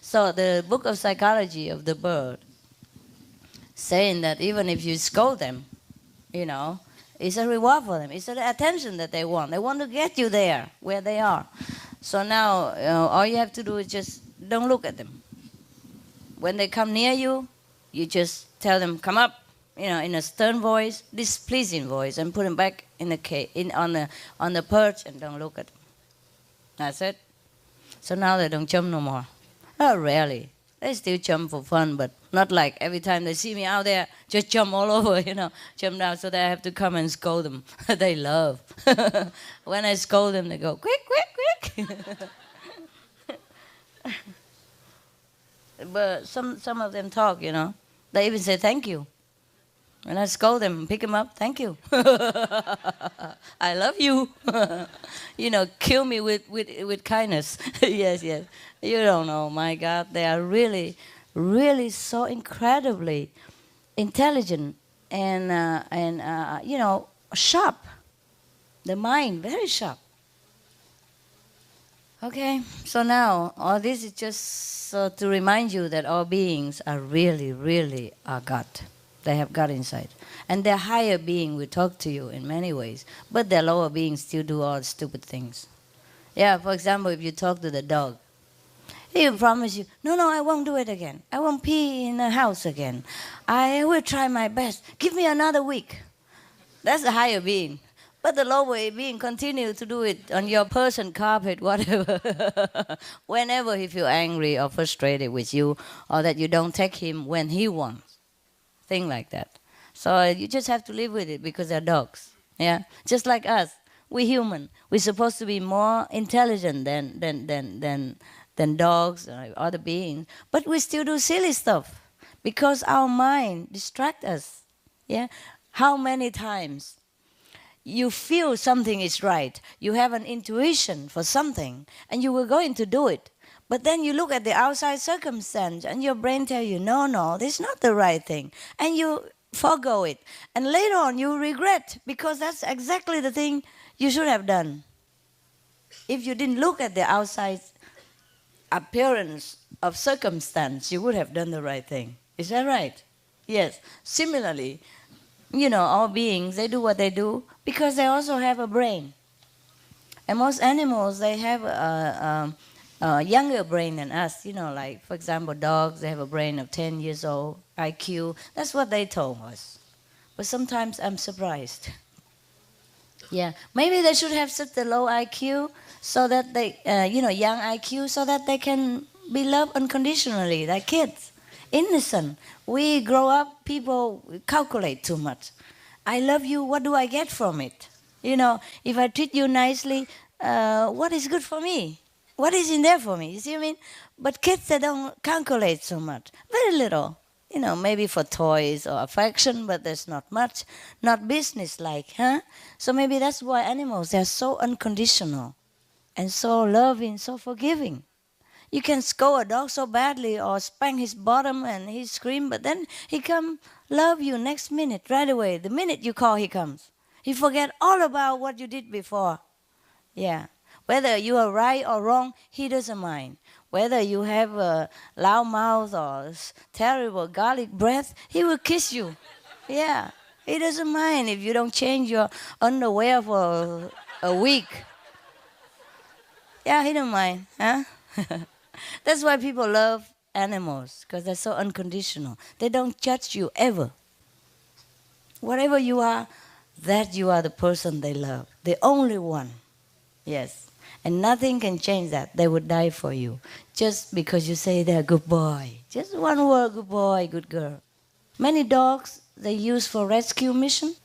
So the book of psychology of the bird, saying that even if you scold them, you know, it's a reward for them. It's the attention that they want. They want to get you there, where they are. So now, all you have to do is just don't look at them. When they come near you, you just tell them, come up, you know, in a stern voice, displeasing voice, and put them back in the on the perch and don't look at them. That's it. So now they don't jump no more. Oh, rarely. They still jump for fun, but not like every time they see me out there, just jump all over, you know, jump down, so that I have to come and scold them. They love. When I scold them, they go, quick, quick, quick. But some of them talk, you know. They even say thank you. When I scold them, pick them up, thank you. I love you. You know, kill me with kindness. Yes. You don't know, my God. They are really, really so incredibly intelligent and you know, sharp. The mind, very sharp. Okay, so now all this is just to remind you that all beings are really, really are God. They have God inside. And their higher being will talk to you in many ways, but their lower beings still do all stupid things. Yeah, for example, if you talk to the dog, he will promise you, no, I won't do it again. I won't pee in the house again. I will try my best. Give me another week. That's the higher being. But the lower being continue to do it on your person, carpet, whatever. Whenever he feel angry or frustrated with you, or that you don't take him when he wants. Thing like that. So you just have to live with it because they're dogs. Yeah, just like us. We're human. We're supposed to be more intelligent than dogs or other beings. But we still do silly stuff because our mind distracts us. Yeah. How many times you feel something is right, you have an intuition for something, and you were going to do it. But then you look at the outside circumstance, and your brain tells you, no, this is not the right thing. And you forgo it. And later on, you regret, because that's exactly the thing you should have done. If you didn't look at the outside appearance of circumstance, you would have done the right thing. Is that right? Yes. Similarly, you know, all beings, they do what they do because they also have a brain. And most animals, they have a younger brain than us. You know, like, for example, dogs, they have a brain of 10 years old, IQ. That's what they told us. But sometimes I'm surprised. Yeah, maybe they should have such a low IQ so that they, young IQ, so that they can be loved unconditionally, like kids, innocent. We grow up, people calculate too much. I love you, what do I get from it? If I treat you nicely, what is good for me? What is in there for me? You see what I mean? But kids, they don't calculate so much. Very little. Maybe for toys or affection, but there's not much. Not business-like, huh? So maybe that's why animals, they're so unconditional and so loving, so forgiving. You can scold a dog so badly or spank his bottom and he scream, but then he come love you next minute, right away. The minute you call, he comes. He forget all about what you did before. Yeah. Whether you are right or wrong, he doesn't mind. Whether you have a loud mouth or terrible garlic breath, he will kiss you. Yeah. He doesn't mind if you don't change your underwear for a week. Yeah, he don't mind. Huh? That's why people love animals, because they're so unconditional. They don't judge you ever. Whatever you are, that you are the person they love. The only one. Yes. And nothing can change that. They would die for you. Just because you say they're a good boy. Just one word, good boy, good girl. Many dogs, they use for rescue mission.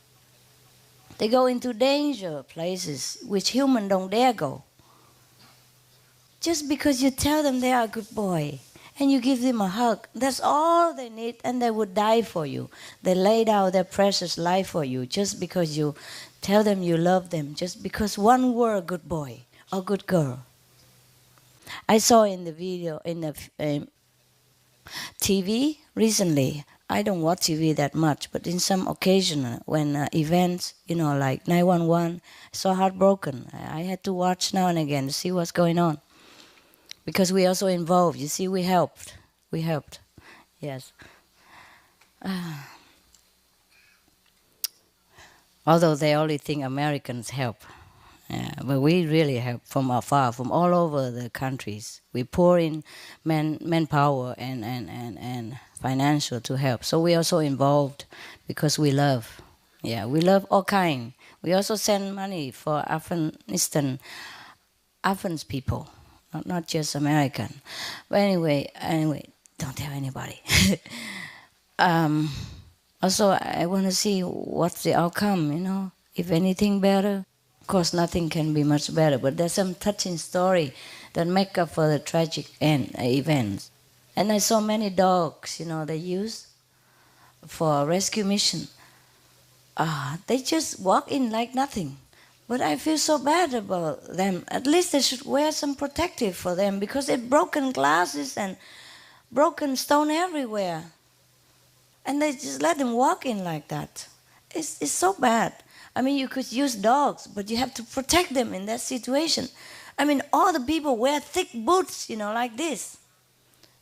They go into danger places which humans don't dare go. Just because you tell them they are a good boy and you give them a hug, that's all they need, and they would die for you. They laid out their precious life for you just because you tell them you love them, just because one word, good boy or good girl. I saw in the video, in the TV recently, I don't watch TV that much, but in some occasion when events, like 911, so heartbroken. I had to watch now and again to see what's going on. Because we also involved. You see, we helped. We helped. Yes. Although they only think Americans help. Yeah, but we really help from afar, from all over the countries. We pour in manpower and financial to help. So we also involved because we love. Yeah, we love all kind. We also send money for Afghanistan people. Not just American. But anyway, don't tell anybody. Also, I want to see what's the outcome, if anything better. Of course, nothing can be much better, but there's some touching story that make up for the tragic events. And I saw many dogs, they use for rescue mission. They just walk in like nothing. But I feel so bad about them. At least they should wear some protective for them, because they've broken glasses and broken stone everywhere. And they just let them walk in like that. It's so bad. I mean, you could use dogs, but you have to protect them in that situation. I mean, all the people wear thick boots, like this.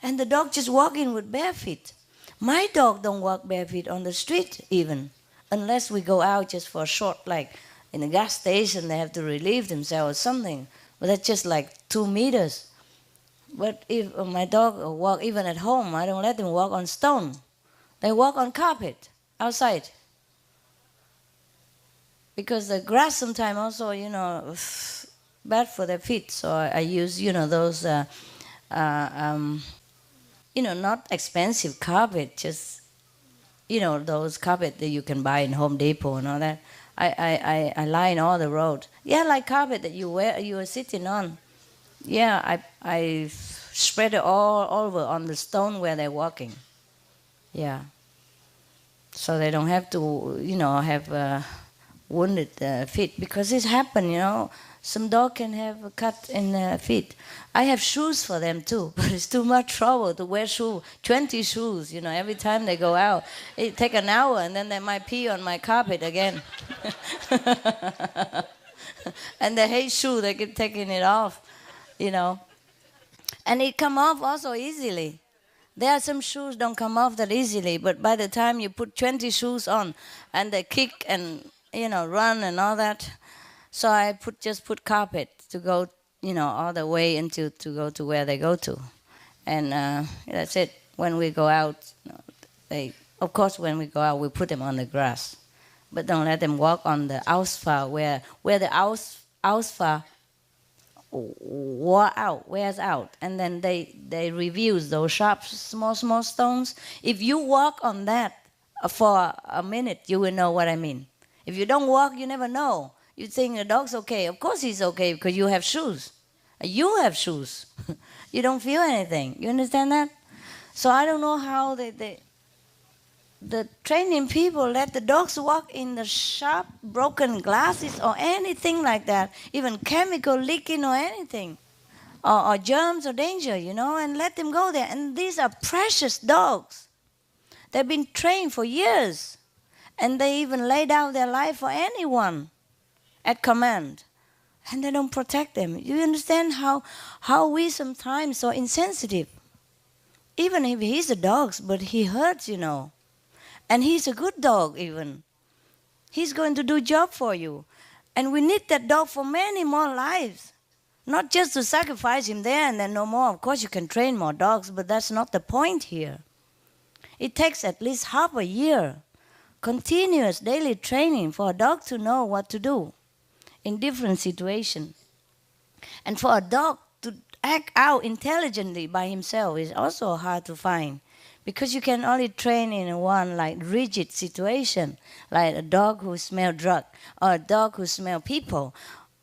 And the dog just walk in with bare feet. My dog don't walk bare feet on the street even, unless we go out just for a short, like, in a gas station, they have to relieve themselves or something. But that's just like 2 meters. But if my dog walk even at home, I don't let them walk on stone. They walk on carpet outside. Because the grass sometimes also, bad for their feet. So I use, those, not expensive carpet, just, those carpet that you can buy in Home Depot and all that. I line all the road. Yeah, like carpet that you are sitting on. Yeah, I spread it all over on the stone where they're walking. Yeah. So they don't have to, have wounded feet, because it happened, Some dog can have a cut in their feet. I have shoes for them too, but it's too much trouble to wear 20 shoes, every time they go out. It take an hour and then they might pee on my carpet again. And they hate shoe, they keep taking it off, And it come off also easily. There are some shoes don't come off that easily, but by the time you put 20 shoes on and they kick and, run and all that, so I just put carpet to go, all the way to go to where they go to. And that's it. When we go out, of course when we go out, we put them on the grass. but don't let them walk on the alpha where the alpha wears out, and then they reveal those sharp, small stones. If you walk on that for a minute, you will know what I mean. If you don't walk, you never know. You think the dog's okay. Of course he's okay because you have shoes. You have shoes. You don't feel anything. You understand that? So I don't know how the training people let the dogs walk in the sharp, broken glasses or anything like that, even chemical leaking or anything, or germs or danger, and let them go there. And these are precious dogs. They've been trained for years, and they even lay down their life for anyone at command, and they don't protect them. You understand how we sometimes so insensitive? Even if he's a dog, but he hurts, and he's a good dog even. He's going to do job for you. And we need that dog for many more lives. Not just to sacrifice him there and then no more. Of course you can train more dogs, but that's not the point here. It takes at least half a year, continuous daily training for a dog to know what to do in different situations. And for a dog to act out intelligently by himself is also hard to find. Because you can only train in one rigid situation, like a dog who smells drug, or a dog who smells people,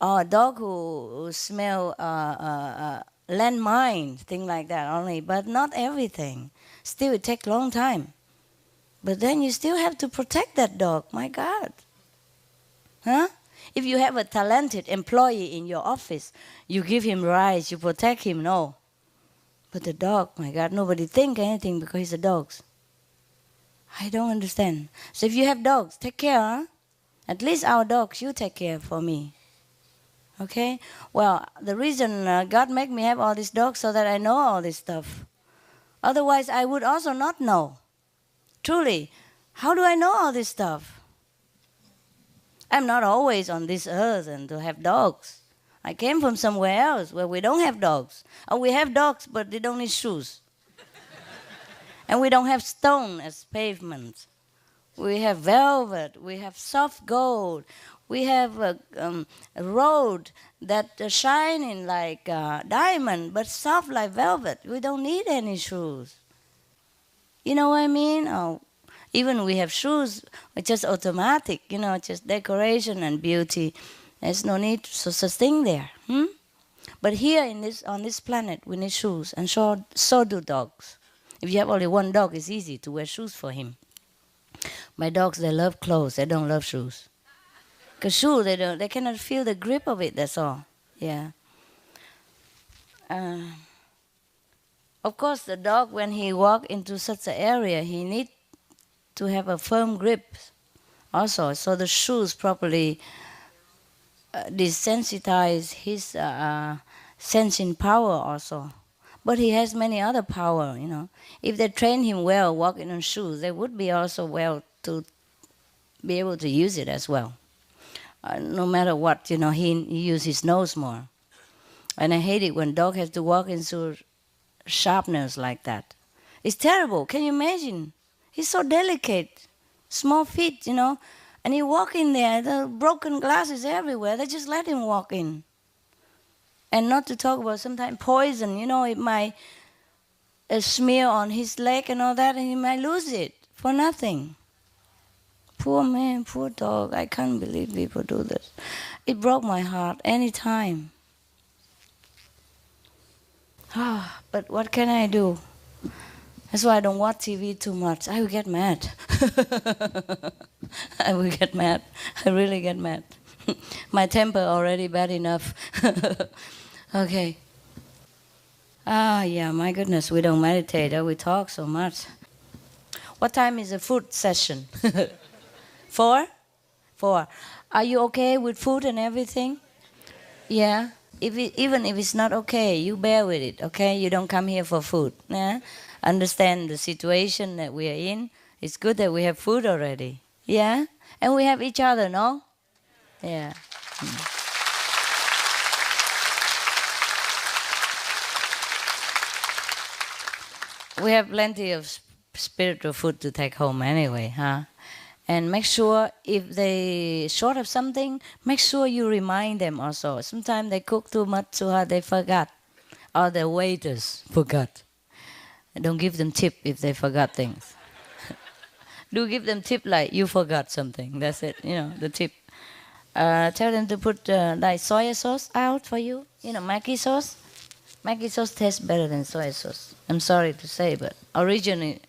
or a dog who smells landmine, things like that only, but not everything. Still, it takes a long time. But then you still have to protect that dog, my God. Huh? If you have a talented employee in your office, you give him rights, you protect him, no. But the dog, my God, nobody think anything because he's a dog. I don't understand. So if you have dogs, take care, huh? At least our dogs, you take care for me. Okay? Well, the reason God made me have all these dogs so that I know all this stuff. Otherwise, I would also not know. Truly, how do I know all this stuff? I'm not always on this earth and to have dogs. I came from somewhere else where we don't have dogs. Or we have dogs, but they don't need shoes. And we don't have stone as pavement. We have velvet. We have soft gold. We have a road that shining like diamond, but soft like velvet. We don't need any shoes. You know what I mean? Oh, even we have shoes, it's just automatic, just decoration and beauty. There's no need to such thing there. But here on this planet, we need shoes, and so do dogs. If you have only one dog, it's easy to wear shoes for him. My dogs, they love clothes. They don't love shoes. Because shoes, they cannot feel the grip of it, that's all. Yeah. Of course, the dog, when he walks into such an area, he needs to have a firm grip also. So the shoes properly desensitize his sensing power also. But he has many other power, If they train him well, walking on shoes, they would be also well to be able to use it as well. No matter what, he uses his nose more. And I hate it when dog has to walk into sharpness like that. It's terrible. Can you imagine? He's so delicate, small feet, and he walk in there, the broken glasses everywhere. They just let him walk in. And not to talk about sometimes poison, it might smear on his leg and all that, and he might lose it for nothing. Poor man, poor dog. I can't believe people do this. It broke my heart any time. But what can I do? That's why I don't watch TV too much. I will get mad. I will get mad. I really get mad. My temper already bad enough. Okay. Yeah, my goodness, we don't meditate. We talk so much. What time is the food session? 4? 4. Are you okay with food and everything? Yeah. Even if it's not okay, you bear with it, okay? You don't come here for food. Yeah? Understand the situation that we are in. It's good that we have food already. Yeah? And we have each other, no? Yeah. We have plenty of spiritual food to take home anyway, huh? And make sure if they short of something, make sure you remind them also. Sometimes they cook too much, too hard, they forgot. Or the waiters forgot. Don't give them tip if they forgot things. Do give them tip like you forgot something. That's it, the tip. Tell them to put like soy sauce out for you. Maggi sauce. Maggi sauce tastes better than soy sauce. I'm sorry to say, but originally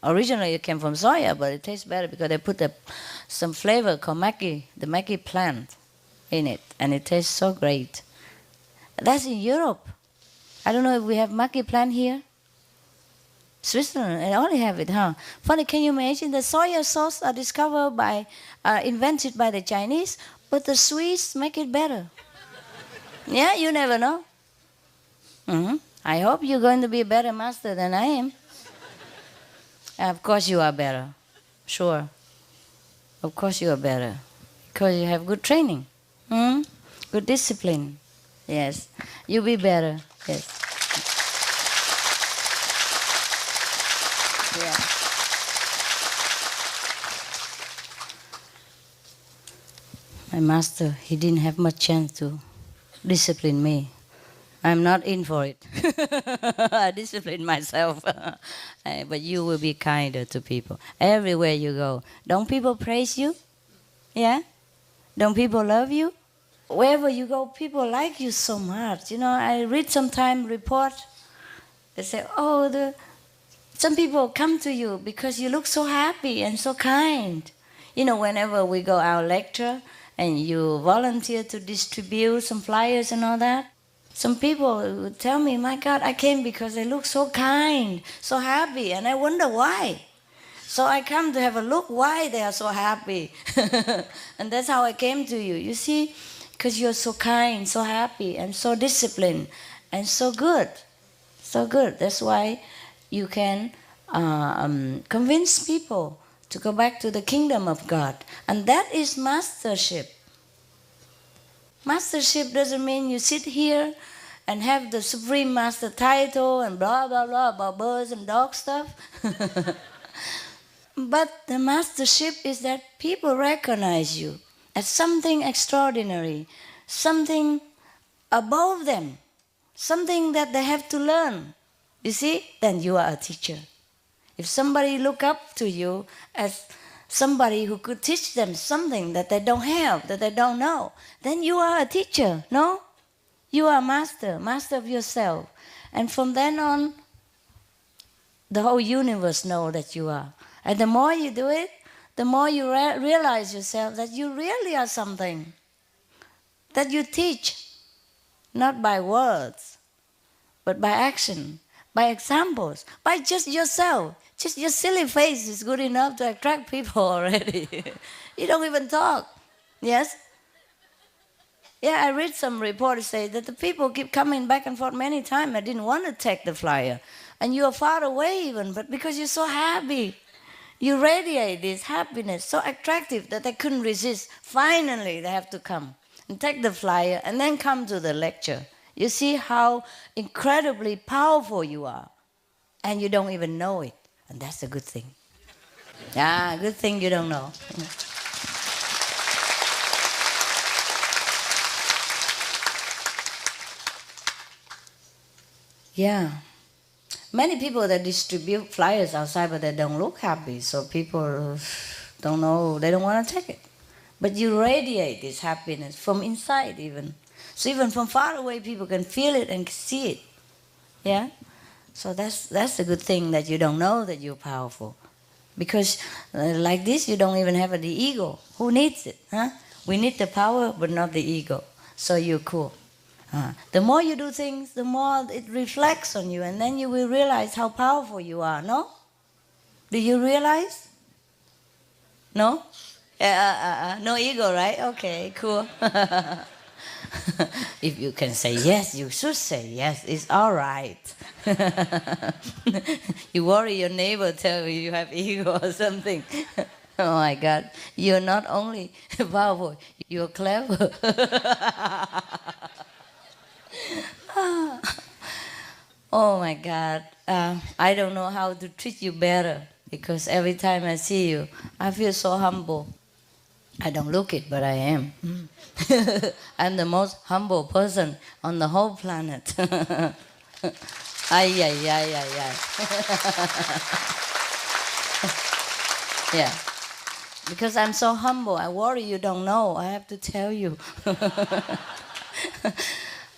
it came from soya, but it tastes better because they put some flavor called Maggi, the Maggi plant, in it, and it tastes so great. That's in Europe. I don't know if we have Maggi plant here. Switzerland, they only have it, huh? Funny, can you imagine the soya sauce are discovered invented by the Chinese, but the Swiss make it better. Yeah, you never know. I hope you're going to be a better master than I am. Of course you are better. Sure. Of course you are better. Because you have good training. Good discipline. Yes. You'll be better. Yes. Yeah. My master, he didn't have much chance to discipline me. I'm not in for it. I discipline myself. But you will be kinder to people. Everywhere you go. Don't people praise you? Yeah? Don't people love you? Wherever you go, people like you so much. I read sometime report. They say, some people come to you because you look so happy and so kind. Whenever we go out lecture and you volunteer to distribute some flyers and all that, some people would tell me, my God, I came because they look so kind, so happy, and I wonder why. So I come to have a look why they are so happy. And that's how I came to you. You see, because you're so kind, so happy, and so disciplined, and so good. So good. That's why you can convince people to go back to the kingdom of God. And that is mastership. Mastership doesn't mean you sit here and have the supreme master title and blah, blah, blah about birds and dog stuff. But the mastership is that people recognize you as something extraordinary, something above them, something that they have to learn. You see, then you are a teacher. If somebody look up to you as somebody who could teach them something that they don't have, that they don't know, then you are a teacher, no? You are a master of yourself. And from then on, the whole universe knows that you are. And the more you do it, the more you realize yourself that you really are something. That you teach, not by words, but by action, by examples, by just yourself. Just your silly face is good enough to attract people already. You don't even talk. Yes? Yeah, I read some reports say that the people keep coming back and forth many times. I didn't want to take the flyer. And you are far away even, but because you're so happy, you radiate this happiness, so attractive that they couldn't resist. Finally, they have to come and take the flyer and then come to the lecture. You see how incredibly powerful you are. And you don't even know it. And that's a good thing. Yeah, good thing you don't know. Yeah. Many people that distribute flyers outside, but they don't look happy. So people don't know, they don't want to take it. But you radiate this happiness from inside even. So even from far away, people can feel it and see it. Yeah? So that's a good thing that you don't know that you're powerful. Because like this, you don't even have the ego. Who needs it? Huh? We need the power, but not the ego. So you're cool. The more you do things, the more it reflects on you. And then you will realize how powerful you are, no? Do you realize? No? No ego, right? Okay, cool. If you can say yes, you should say yes. It's all right. You worry your neighbor tell you you have ego or something. Oh my God. You're not only powerful, you're clever. Oh my God. I don't know how to treat you better because every time I see you, I feel so humble. I don't look it, but I am. I'm the most humble person on the whole planet. Ay, ay, ay, ay, ay. Yeah. Because I'm so humble, I worry you don't know. I have to tell you.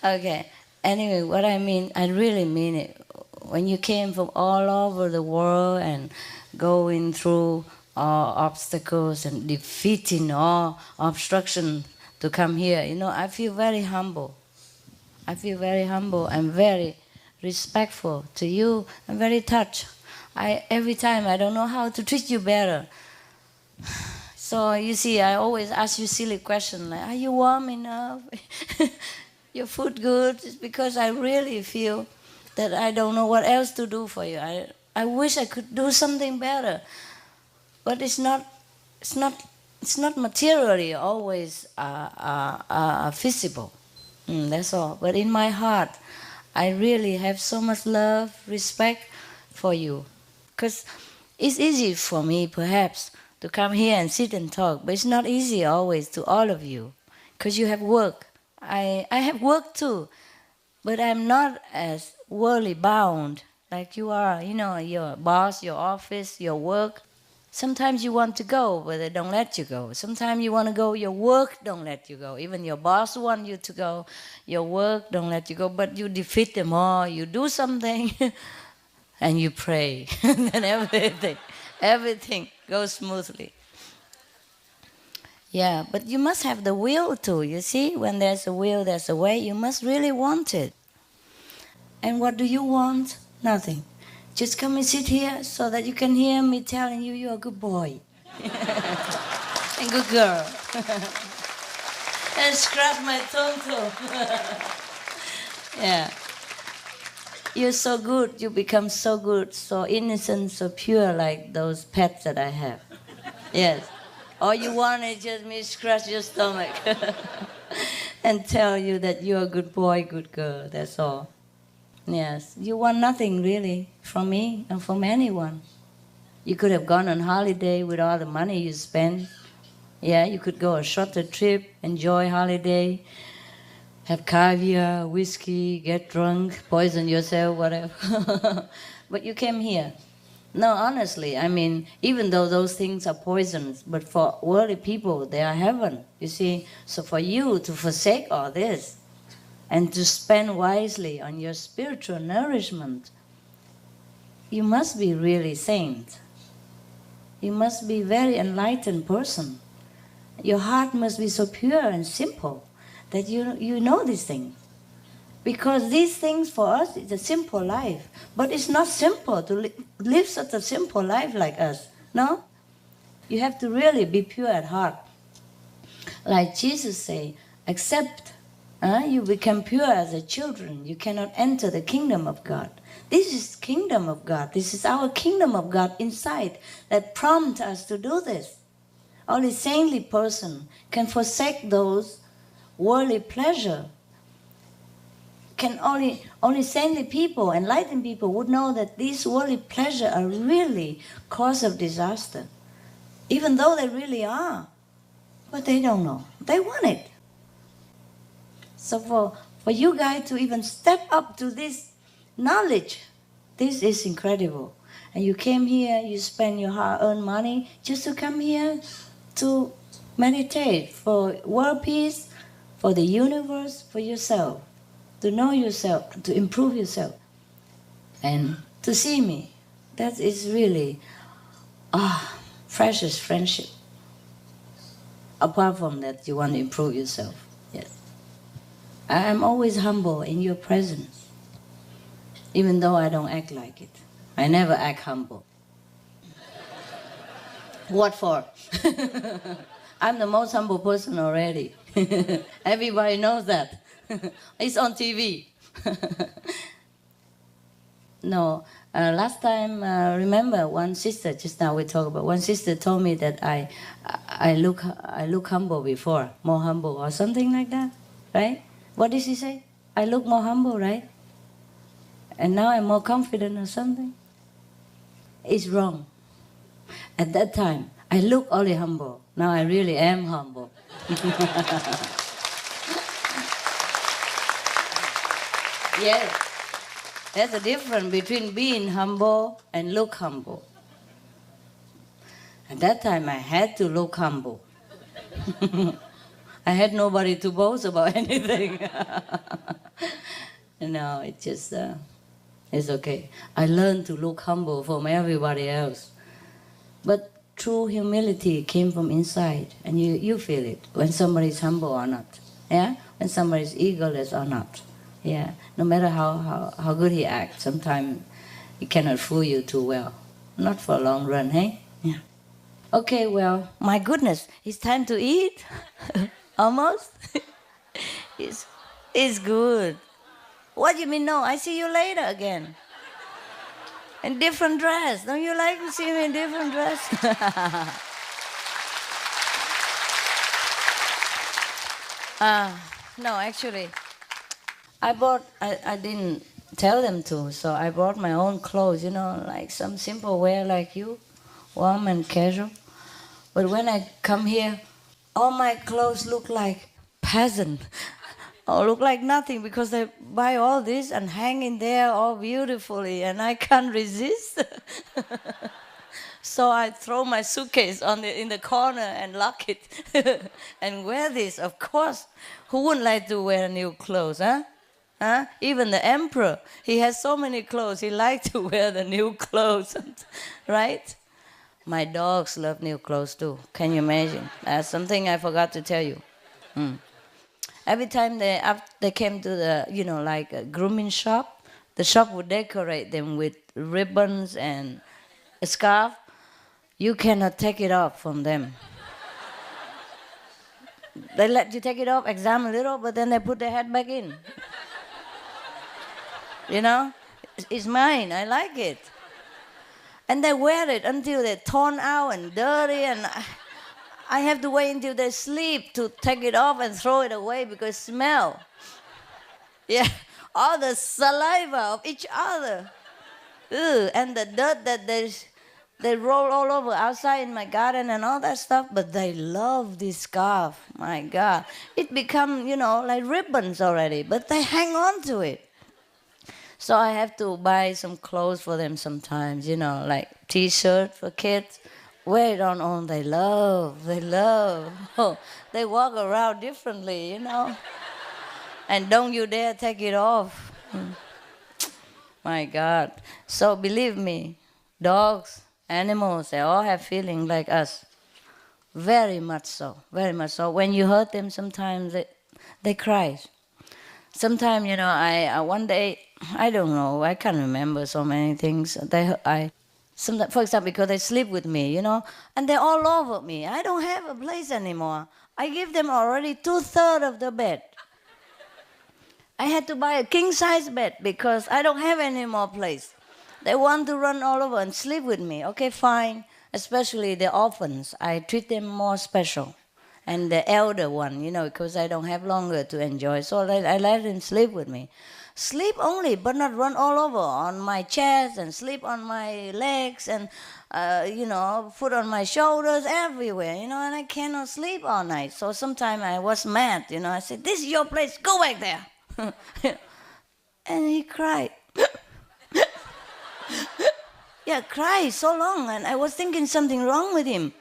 Okay. Anyway, what I mean, I really mean it. When you came from all over the world and going through all obstacles and defeating all obstruction to come here, you know, I feel very humble. I feel very humble and very respectful to you. I'm very touched. Every time I don't know how to treat you better. So you see, I always ask you silly questions like, are you warm enough? Your food good? It's because I really feel that I don't know what else to do for you. I wish I could do something better, but it's not materially always visible. That's all. But in my heart, I really have so much love, respect for you, because it's easy for me, perhaps, to come here and sit and talk, but it's not easy always to all of you, because you have work. I have work too, but I'm not as worldly bound like you are. You know, your boss, your office, your work. Sometimes you want to go, but they don't let you go. Sometimes you want to go, your work don't let you go. Even your boss wants you to go, your work don't let you go, but you defeat them all. You do something and you pray, and everything goes smoothly. Yeah, but you must have the will too. You see, when there's a will, there's a way. You must really want it. And what do you want? Nothing. Just come and sit here so that you can hear me telling you you're a good boy. And good girl. And scratch my tongue too. Yeah. You're so good. You become so good, so innocent, so pure, like those pets that I have. Yes. All you want is just me scratch your stomach and tell you that you're a good boy, good girl. That's all. Yes. You want nothing really from me and from anyone. You could have gone on holiday with all the money you spend. Yeah, you could go a shorter trip, enjoy holiday, have caviar, whiskey, get drunk, poison yourself, whatever. But you came here. No, honestly, I mean, even though those things are poisons, but for worldly people, they are heaven, you see. So for you to forsake all this and to spend wisely on your spiritual nourishment, you must be really saint. You must be a very enlightened person. Your heart must be so pure and simple that you know these things. Because these things for us is a simple life. But it's not simple to live such a simple life like us. No? You have to really be pure at heart. Like Jesus say, except you become pure as a children, you cannot enter the kingdom of God. This is kingdom of God. This is our kingdom of God inside that prompts us to do this. Only saintly person can forsake those worldly pleasure. Can only saintly people, enlightened people would know that these worldly pleasure are really cause of disaster. Even though they really are. But they don't know. They want it. So for you guys to even step up to this knowledge, this is incredible. And you came here, you spend your hard-earned money just to come here to meditate for world peace, for the universe, for yourself. To know yourself, to improve yourself, and to see me. That is really precious friendship. Apart from that, you want to improve yourself. Yes. I am always humble in your presence, even though I don't act like it. I never act humble. What for? I'm the most humble person already. Everybody knows that. It's on TV. No, last time, remember one sister, just now we talked about, one sister told me that I look humble before, more humble or something like that, right? What did she say? I look more humble, right? And now I'm more confident or something? It's wrong. At that time, I look only humble. Now I really am humble. Yes. There's a difference between being humble and look humble. At that time, I had to look humble. I had nobody to boast about anything. No, it's just, it's okay. I learned to look humble from everybody else. But true humility came from inside, and you feel it when somebody's humble or not. Yeah? When somebody's egoless or not. Yeah? No matter how good he acts, sometimes he cannot fool you too well. Not for a long run, hey? Yeah. Okay, well, my goodness, it's time to eat. Almost. It's good. What do you mean no? I see you later again. In different dress. Don't you like to see me in different dress? No, actually, I didn't tell them to, so I brought my own clothes, like some simple wear like you, warm and casual. But when I come here, all my clothes look like peasant. Or look like nothing because they buy all this and hang in there all beautifully and I can't resist. So I throw my suitcase in the corner and lock it and wear this, of course. Who wouldn't like to wear new clothes, huh? Huh? Even the emperor, he has so many clothes, he likes to wear the new clothes, right? My dogs love new clothes too. Can you imagine? That's something I forgot to tell you. Every time they came to the, like a grooming shop, the shop would decorate them with ribbons and a scarf. You cannot take it off from them. They let you take it off, examine a little, but then they put their head back in. It's mine, I like it. And they wear it until they're torn out and dirty, and I have to wait until they sleep to take it off and throw it away because it smells. Yeah, all the saliva of each other. Ugh, and the dirt that they roll all over outside in my garden and all that stuff, but they love this scarf. My God. It become, like ribbons already, but they hang on to it. So I have to buy some clothes for them sometimes, like T-shirt for kids. Wear it on. They love. Oh, they walk around differently, And don't you dare take it off. My God. So believe me, dogs, animals, they all have feelings like us. Very much so, very much so. When you hurt them, sometimes they cry. Sometimes, I one day, I don't know, I can't remember so many things. Sometimes, for example, because they sleep with me, and they're all over me. I don't have a place anymore. I give them already 2/3 of the bed. I had to buy a king-size bed because I don't have any more place. They want to run all over and sleep with me. Okay, fine. Especially the orphans. I treat them more special. And the elder one, because I don't have longer to enjoy. So I let them sleep with me. Sleep only, but not run all over on my chest and sleep on my legs and, foot on my shoulders, everywhere, and I cannot sleep all night. So sometimes I was mad, I said, this is your place, go back there. And he cried. Yeah, cried so long, and I was thinking something wrong with him.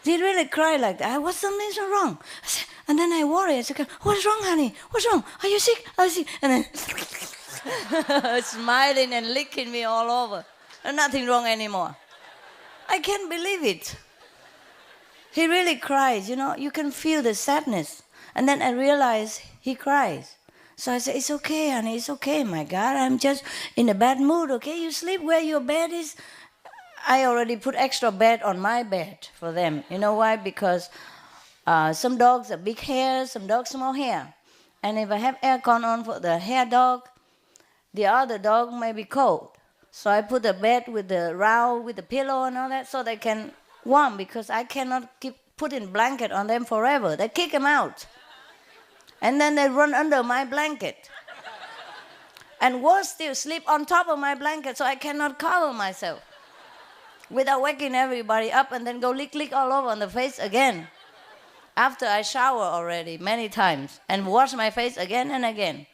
He really cried like that. Was something so wrong? And then I worry. I said, what's wrong, honey? What's wrong? Are you sick? Are you sick? And then smiling and licking me all over. And nothing wrong anymore. I can't believe it. He really cries, You can feel the sadness. And then I realize he cries. So I said, it's okay, honey. It's okay, my God. I'm just in a bad mood, okay? You sleep where your bed is. I already put extra bed on my bed for them. You know why? Because some dogs are big hair, some dogs small hair. And if I have aircon on for the hair dog, the other dog may be cold. So I put the bed with the round, with the pillow and all that, so they can warm, because I cannot keep putting blanket on them forever. They kick them out. And then they run under my blanket. And worse still, sleep on top of my blanket so I cannot cover myself. without waking everybody up and then go lick all over on the face again. After I shower already many times and wash my face again and again.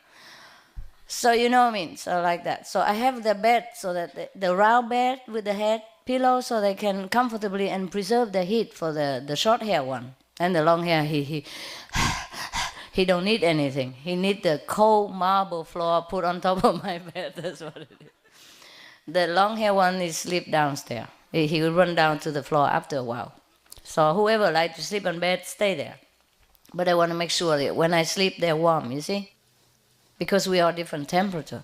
So you know what I mean? So like that. So I have the bed so that the round bed with the head pillow so they can comfortably and preserve the heat for the short hair one. And the long hair, he don't need anything. He need the cold marble floor put on top of my bed. That's what it is. The long hair one is sleep downstairs. He will run down to the floor after a while. So whoever like to sleep on bed, stay there. But I want to make sure that when I sleep, they're warm, you see? Because we are different temperature.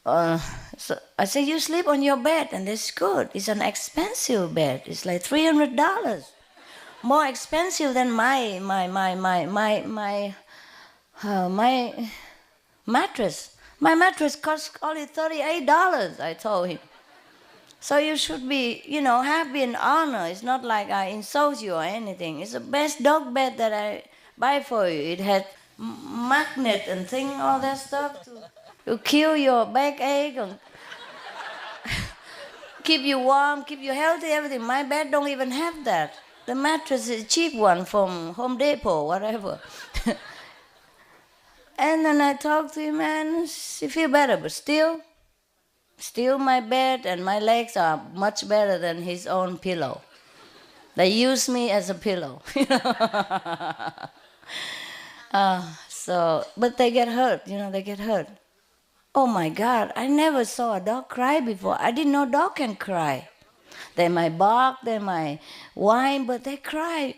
So I say, you sleep on your bed, and that's good. It's an expensive bed. It's like $300. More expensive than my mattress. My mattress costs only $38, I told him. So you should be, happy and honored. It's not like I insult you or anything. It's the best dog bed that I buy for you. It had magnet and thing, all that stuff to kill your backache and keep you warm, keep you healthy, everything. My bed don't even have that. The mattress is a cheap one from Home Depot, whatever. And then I talked to him and he feel better, but still my bed and my legs are much better than his own pillow. They use me as a pillow. But they get hurt, they get hurt. Oh my God, I never saw a dog cry before. I didn't know dog can cry. They might bark, they might whine, but they cry.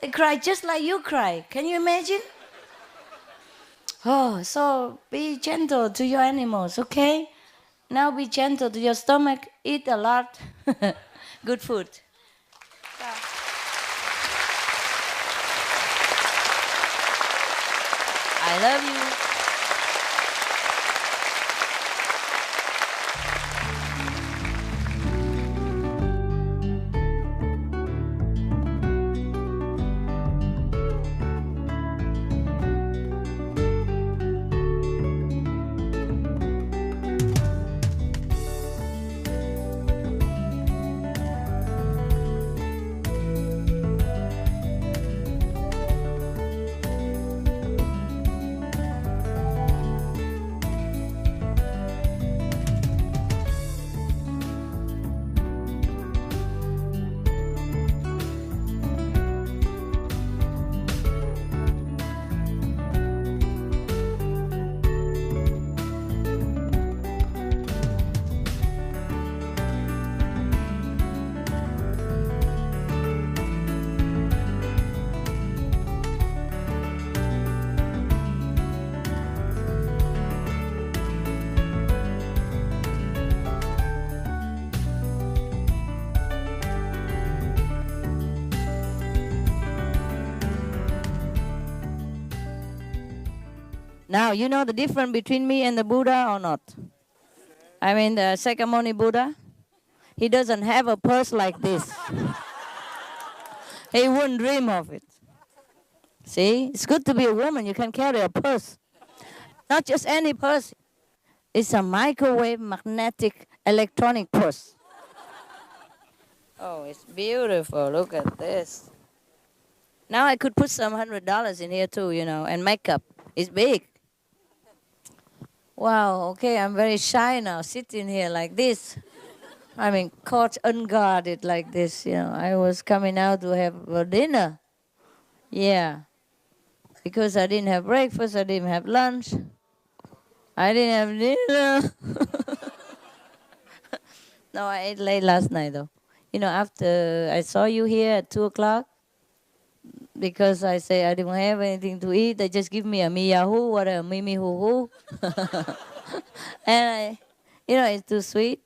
They cry just like you cry. Can you imagine? Oh, so be gentle to your animals, okay? Now be gentle to your stomach. Eat a lot. Good food. I love you. Now, you know the difference between me and the Buddha or not? I mean, the Sakyamuni Buddha, he doesn't have a purse like this. He wouldn't dream of it. See, it's good to be a woman. You can carry a purse. Not just any purse. It's a microwave magnetic electronic purse. Oh, it's beautiful. Look at this. Now I could put some $100 in here too, and makeup. It's big. Wow, okay, I'm very shy now, sitting here like this. I mean, caught unguarded like this, I was coming out to have a dinner. Yeah. Because I didn't have breakfast, I didn't have lunch. I didn't have dinner. No, I ate late last night, though. After I saw you here at 2 o'clock, because I say I didn't have anything to eat, they just give me a miyahu, what a mimi hoo hoo. And it's too sweet.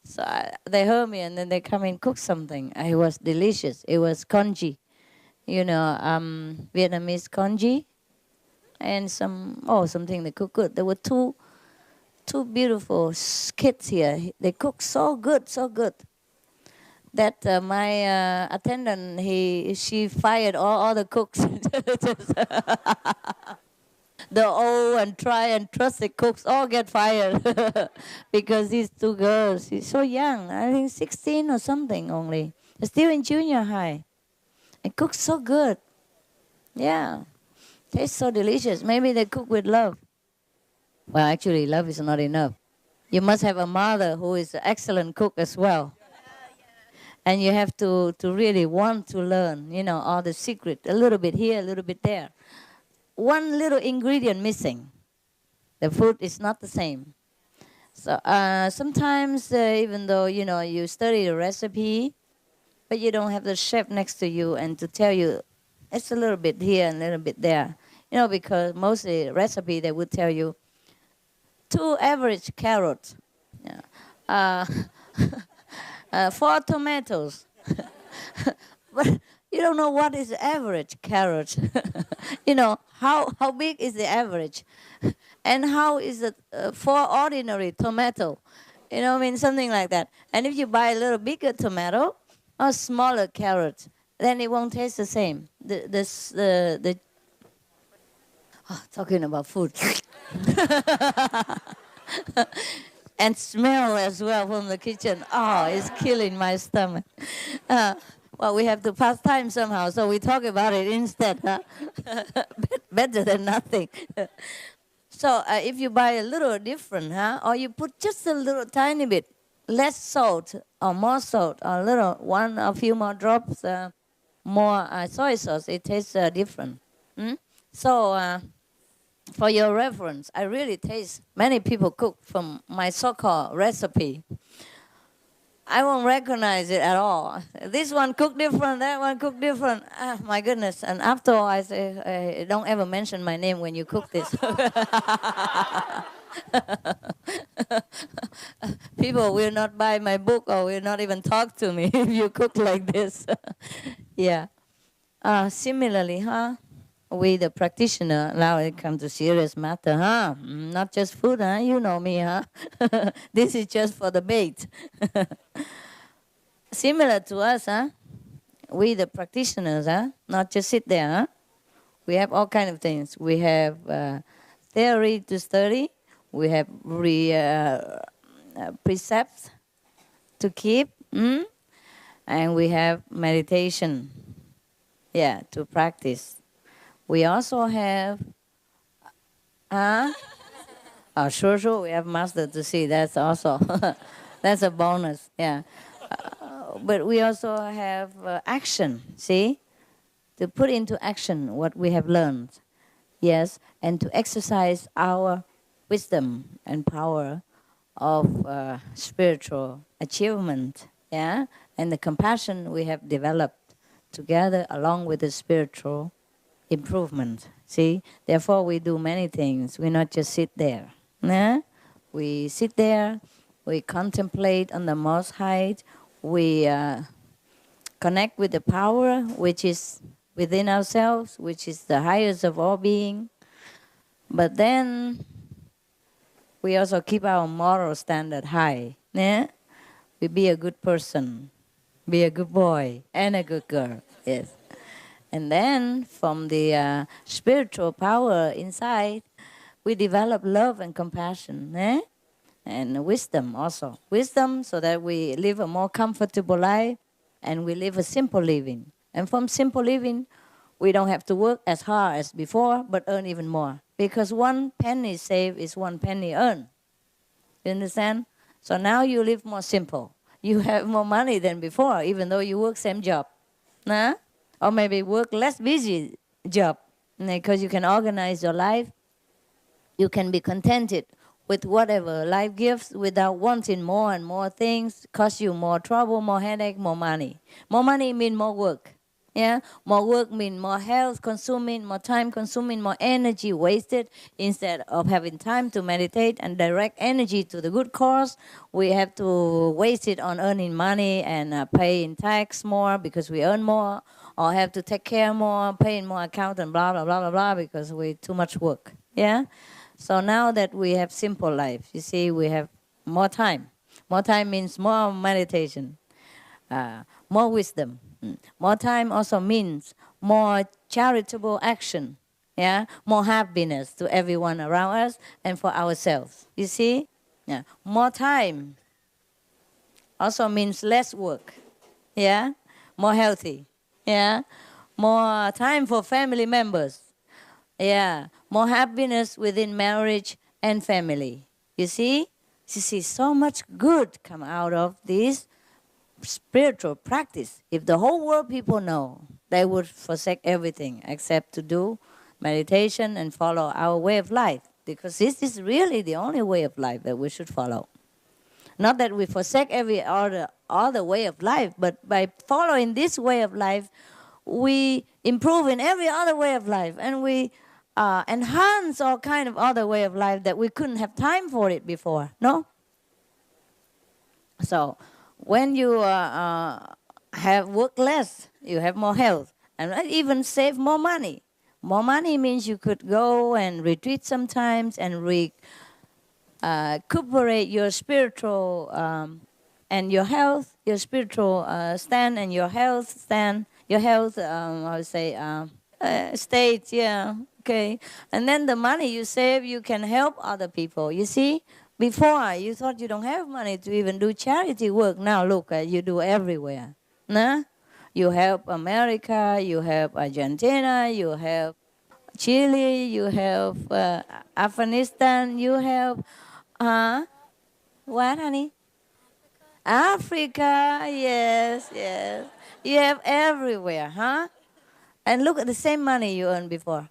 So they heard me and then they come and cook something. It was delicious. It was congee, Vietnamese congee, and something they cook good. There were two beautiful kids here. They cook so good, so good. That my attendant, she fired all the cooks. The old and try and trusted cooks all get fired because these two girls, she's so young, I think 16 or something only, still in junior high, and cooks so good. Yeah, tastes so delicious. Maybe they cook with love. Well, actually, love is not enough. You must have a mother who is an excellent cook as well. And you have to really want to learn, all the secret, a little bit here, a little bit there. One little ingredient missing, the food is not the same. So sometimes, even though, you study the recipe, but you don't have the chef next to you and to tell you, it's a little bit here and a little bit there. Because mostly recipe, they would tell you, 2 average carrots, yeah. 4 tomatoes. But you don't know what is the average carrot. How big is the average? And how is it 4 ordinary tomato? Something like that. And if you buy a little bigger tomato or smaller carrot, then it won't taste the same. Talking about food. And smell as well from the kitchen. Oh, it's killing my stomach. Well, we have to pass time somehow, so we talk about it instead. Huh? Better than nothing. So if you buy a little different, or you put just a little tiny bit less salt or more salt, or a few more drops more soy sauce, it tastes different. So for your reference, I really taste many people cook from my so-called recipe. I won't recognize it at all. This one cooked different, that one cooked different. My goodness. And after all, I say, don't ever mention my name when you cook this. People will not buy my book or will not even talk to me if you cook like this. Yeah. Similarly, we, the practitioner, now it comes to serious matter, Not just food, You know me, This is just for the bait. Similar to us, We, the practitioners, Not just sit there, We have all kind of things. We have theory to study. We have precepts to keep. And we have meditation, to practice. We also have, sure, we have master to see. That's also, that's a bonus, yeah. But we also have action, see? To put into action what we have learned, yes, and to exercise our wisdom and power of spiritual achievement, yeah, and the compassion we have developed together along with the spiritual improvement. See, therefore we do many things. We not just sit there. We sit there. We contemplate on the Most High. We connect with the power which is within ourselves, which is the highest of all being. But then we also keep our moral standard high. We be a good person, be a good boy, and a good girl. Yes. And then from the spiritual power inside, we develop love and compassion, and wisdom also. Wisdom so that we live a more comfortable life and we live a simple living. And from simple living, we don't have to work as hard as before, but earn even more. Because 1 penny saved is 1 penny earned. You understand? So now you live more simple. You have more money than before, even though you work same job. Or maybe work less busy job, because you can organize your life. You can be contented with whatever life gives without wanting more and more things. Cost you more trouble, more headache, more money. More money means more work. Yeah, more work means more health consuming, more time consuming, more energy wasted. Instead of having time to meditate and direct energy to the good cause, we have to waste it on earning money and paying tax more because we earn more, or have to take care more, paying more accountant, blah, blah, blah, blah, blah, because we too much work. Yeah? So now that we have simple life, you see, we have more time. More time means more meditation, more wisdom. More time also means more charitable action. Yeah, more happiness to everyone around us and for ourselves. You see? Yeah, more time also means less work. Yeah, more healthy. Yeah, more time for family members. Yeah, more happiness within marriage and family. You see? You see, so much good come out of this spiritual practice. If the whole world people know, they would forsake everything except to do meditation and follow our way of life. Because this is really the only way of life that we should follow. Not that we forsake every other way of life, but by following this way of life, we improve in every other way of life, and we enhance all kind of other way of life that we couldn't have time for it before. No. So when you have work less, you have more health, and even save more money. More money means you could go and retreat sometimes and recuperate your spiritual and your health, your spiritual stand and your health stand, your health, I would say, state, yeah, okay. And then the money you save, you can help other people. You see, before you thought you don't have money to even do charity work. Now look, you do everywhere. Nah? You help America, you help Argentina, you help Chile, you help Afghanistan, you help, what, honey? Africa, yes, yes. You have everywhere, huh? And look at the same money you earned before.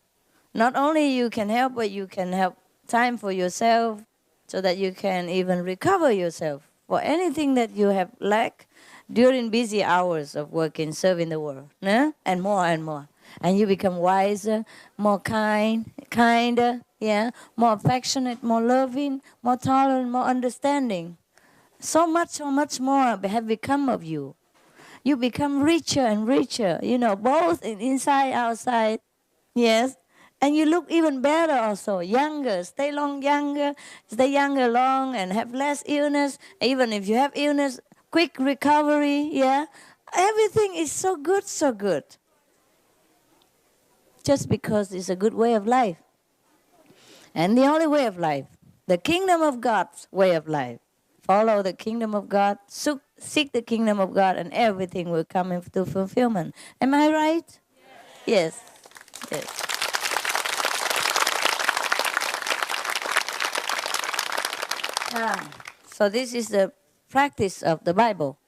Not only you can help, but you can help time for yourself so that you can even recover yourself for anything that you have lacked during busy hours of working, serving the world, no? And more and more. And you become wiser, more kinder, yeah, more affectionate, more loving, more tolerant, more understanding. So much more have become of you. You become richer and richer, both inside, outside. Yes. And you look even better also, younger, stay younger long and have less illness. Even if you have illness, quick recovery, yeah. Everything is so good, so good. Just because it's a good way of life. And the only way of life, the kingdom of God's way of life. Follow the kingdom of God, seek the kingdom of God, and everything will come into fulfillment. Am I right? Yes. Yes. So this is the practice of the Bible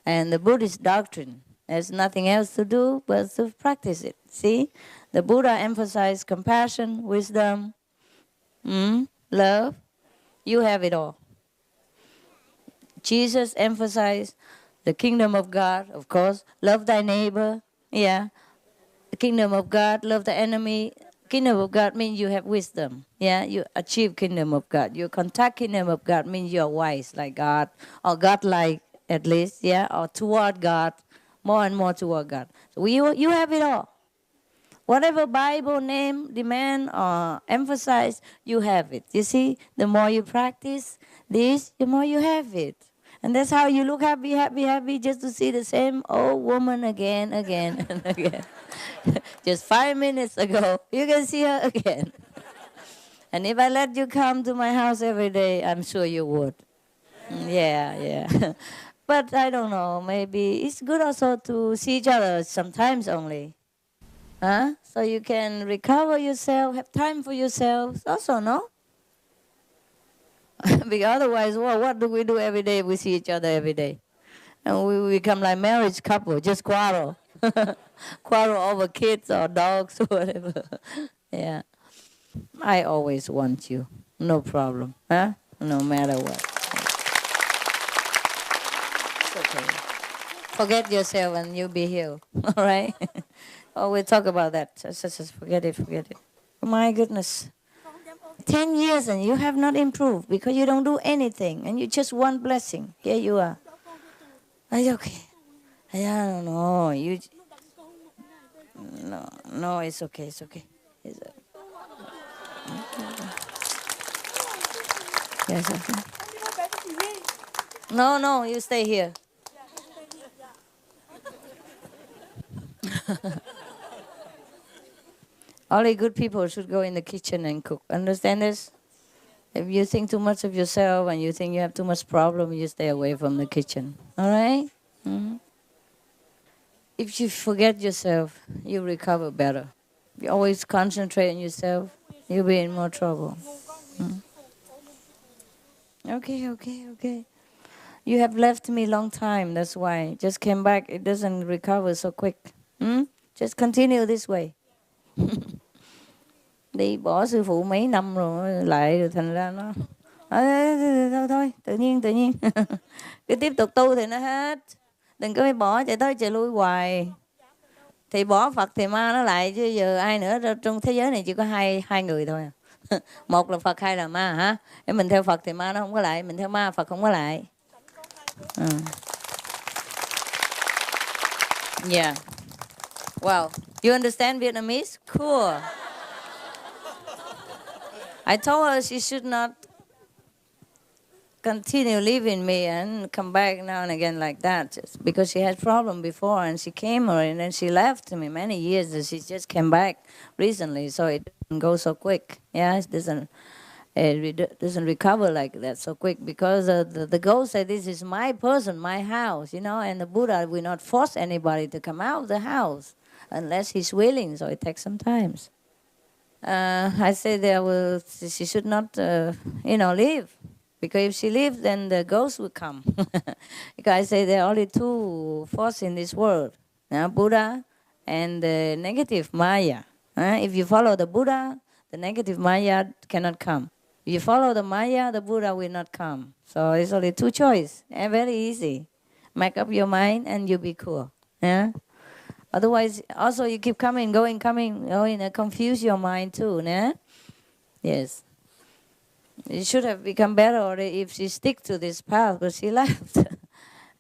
and the Buddhist doctrine. There's nothing else to do but to practice it. See? The Buddha emphasized compassion, wisdom, love. You have it all. Jesus emphasized the kingdom of God, of course. Love thy neighbor. Yeah. The kingdom of God, love the enemy. Kingdom of God means you have wisdom. Yeah, you achieve kingdom of God. You contact kingdom of God means you're wise like God, or God-like at least, yeah, or toward God, more and more toward God. So you have it all. Whatever Bible name, demand, or emphasize, you have it. You see, the more you practice this, the more you have it. And that's how you look happy, just to see the same old woman again, and again. Just 5 minutes ago, you can see her again. And if I let you come to my house every day, I'm sure you would. Yeah. But I don't know, maybe it's good also to see each other sometimes only. Huh? So you can recover yourself, have time for yourself also, no? Because otherwise, well, what do we do every day if we see each other every day? And we become like marriage couple, just quarrel. Quarrel over kids or dogs or whatever. Yeah. I always want you. No problem. Huh? No matter what. It's okay. Forget yourself and you'll be healed. All right? Oh, we'll talk about that. Just forget it. Oh, my goodness. 10 years and you have not improved because you don't do anything and you just want blessing. Here you are. Are you okay? I don't know. No, it's okay. It's okay. Yes, okay. No, you stay here. Only good people should go in the kitchen and cook. Understand this? If you think too much of yourself and you think you have too much problem, you stay away from the kitchen. All right? Mhm. If you forget yourself, you recover better. You always concentrate on yourself, you'll be in more trouble. Okay. You have left me long time, that's why. Just came back, it doesn't recover so quick. Just continue this way. Đi bỏ sư phụ mấy năm rồi, lại rồi thành ra nó... Thôi, tự nhiên. Cứ tiếp tục tu thì nó hết. Đừng có phải bỏ chạy tới chạy lui hoài. Thì bỏ Phật thì ma nó lại, chứ giờ ai nữa. Trong thế giới này chỉ có hai người thôi. Một là Phật, hai là ma hả? Để mình theo Phật thì ma nó không có lại, mình theo ma Phật không có lại. Yeah. Wow. You understand Vietnamese? Cool. I told her she should not continue leaving me and come back now and again like that, just because she had problem before and she came and then she left me many years and she just came back recently, so it doesn't go so quick. Yeah, it doesn't recover like that so quick, because the ghost said this is my person, my house, and the Buddha will not force anybody to come out of the house unless he's willing, so it takes some time. I say she should not, leave. Because if she leaves, then the ghost will come. Because I say there are only two forces in this world, Buddha and the negative Maya. If you follow the Buddha, the negative Maya cannot come. If you follow the Maya, the Buddha will not come. So it's only two choices. Very easy. Make up your mind and you'll be cool. Yeah? Otherwise, also you keep coming, going, confuse your mind too. Yeah? Yes. It should have become better already if she stick to this path, but she left.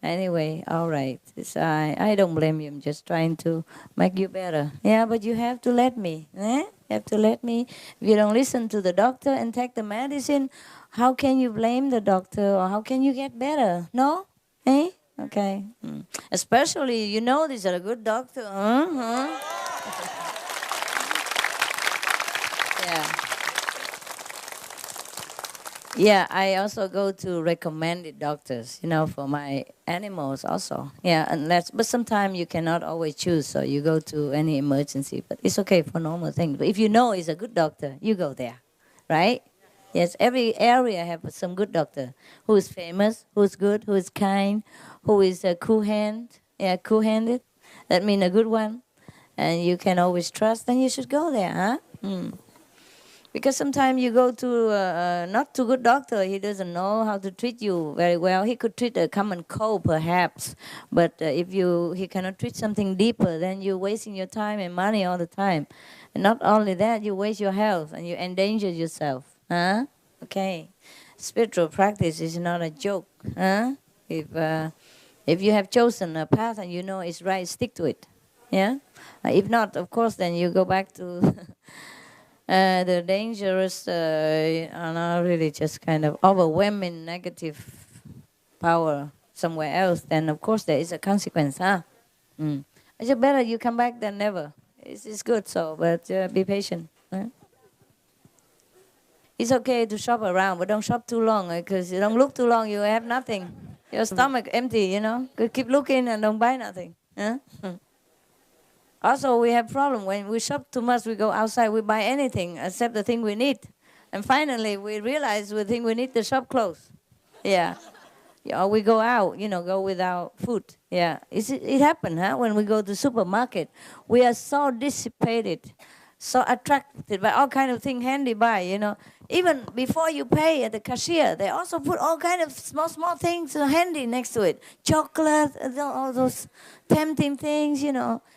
Anyway, all right. I don't blame you. I'm just trying to make you better. Yeah, but you have to let me. You have to let me. If you don't listen to the doctor and take the medicine, how can you blame the doctor, or how can you get better? No? Eh? Okay. Especially, these are a good doctor. Yeah. Yeah, I also go to recommended doctors, for my animals also. Yeah, but sometimes you cannot always choose, so you go to any emergency. But it's okay for normal things. But if you know it's a good doctor, you go there, right? Yes, every area have some good doctor who is famous, who is good, who is kind, who is cool-handed. Yeah, cool-handed. That means a good one. And you can always trust, then you should go there, huh? Because sometimes you go to not too good doctor, he doesn't know how to treat you very well. He could treat a common cold perhaps, but if he cannot treat something deeper, then you're wasting your time and money all the time. And not only that, you waste your health and you endanger yourself. Huh? Okay. Spiritual practice is not a joke. Huh? If you have chosen a path and you know it's right, stick to it. Yeah? If not, of course, then you go back to... the dangerous, really just kind of overwhelming negative power somewhere else, then of course there is a consequence, huh? It's better you come back than never. It's good, but be patient. Huh? It's okay to shop around, but don't shop too long, because you don't look too long, you have nothing. Your stomach empty, Keep looking and don't buy nothing. Huh? Also, we have problem when we shop too much. We go outside, we buy anything except the thing we need, and finally we realize we think we need the shop closed. Yeah, or we go out, go without food. Yeah, it happened, huh? When we go to supermarket, we are so dissipated, so attracted by all kind of things handy by. Even before you pay at the cashier, they also put all kind of small things handy next to it, chocolate, all those tempting things,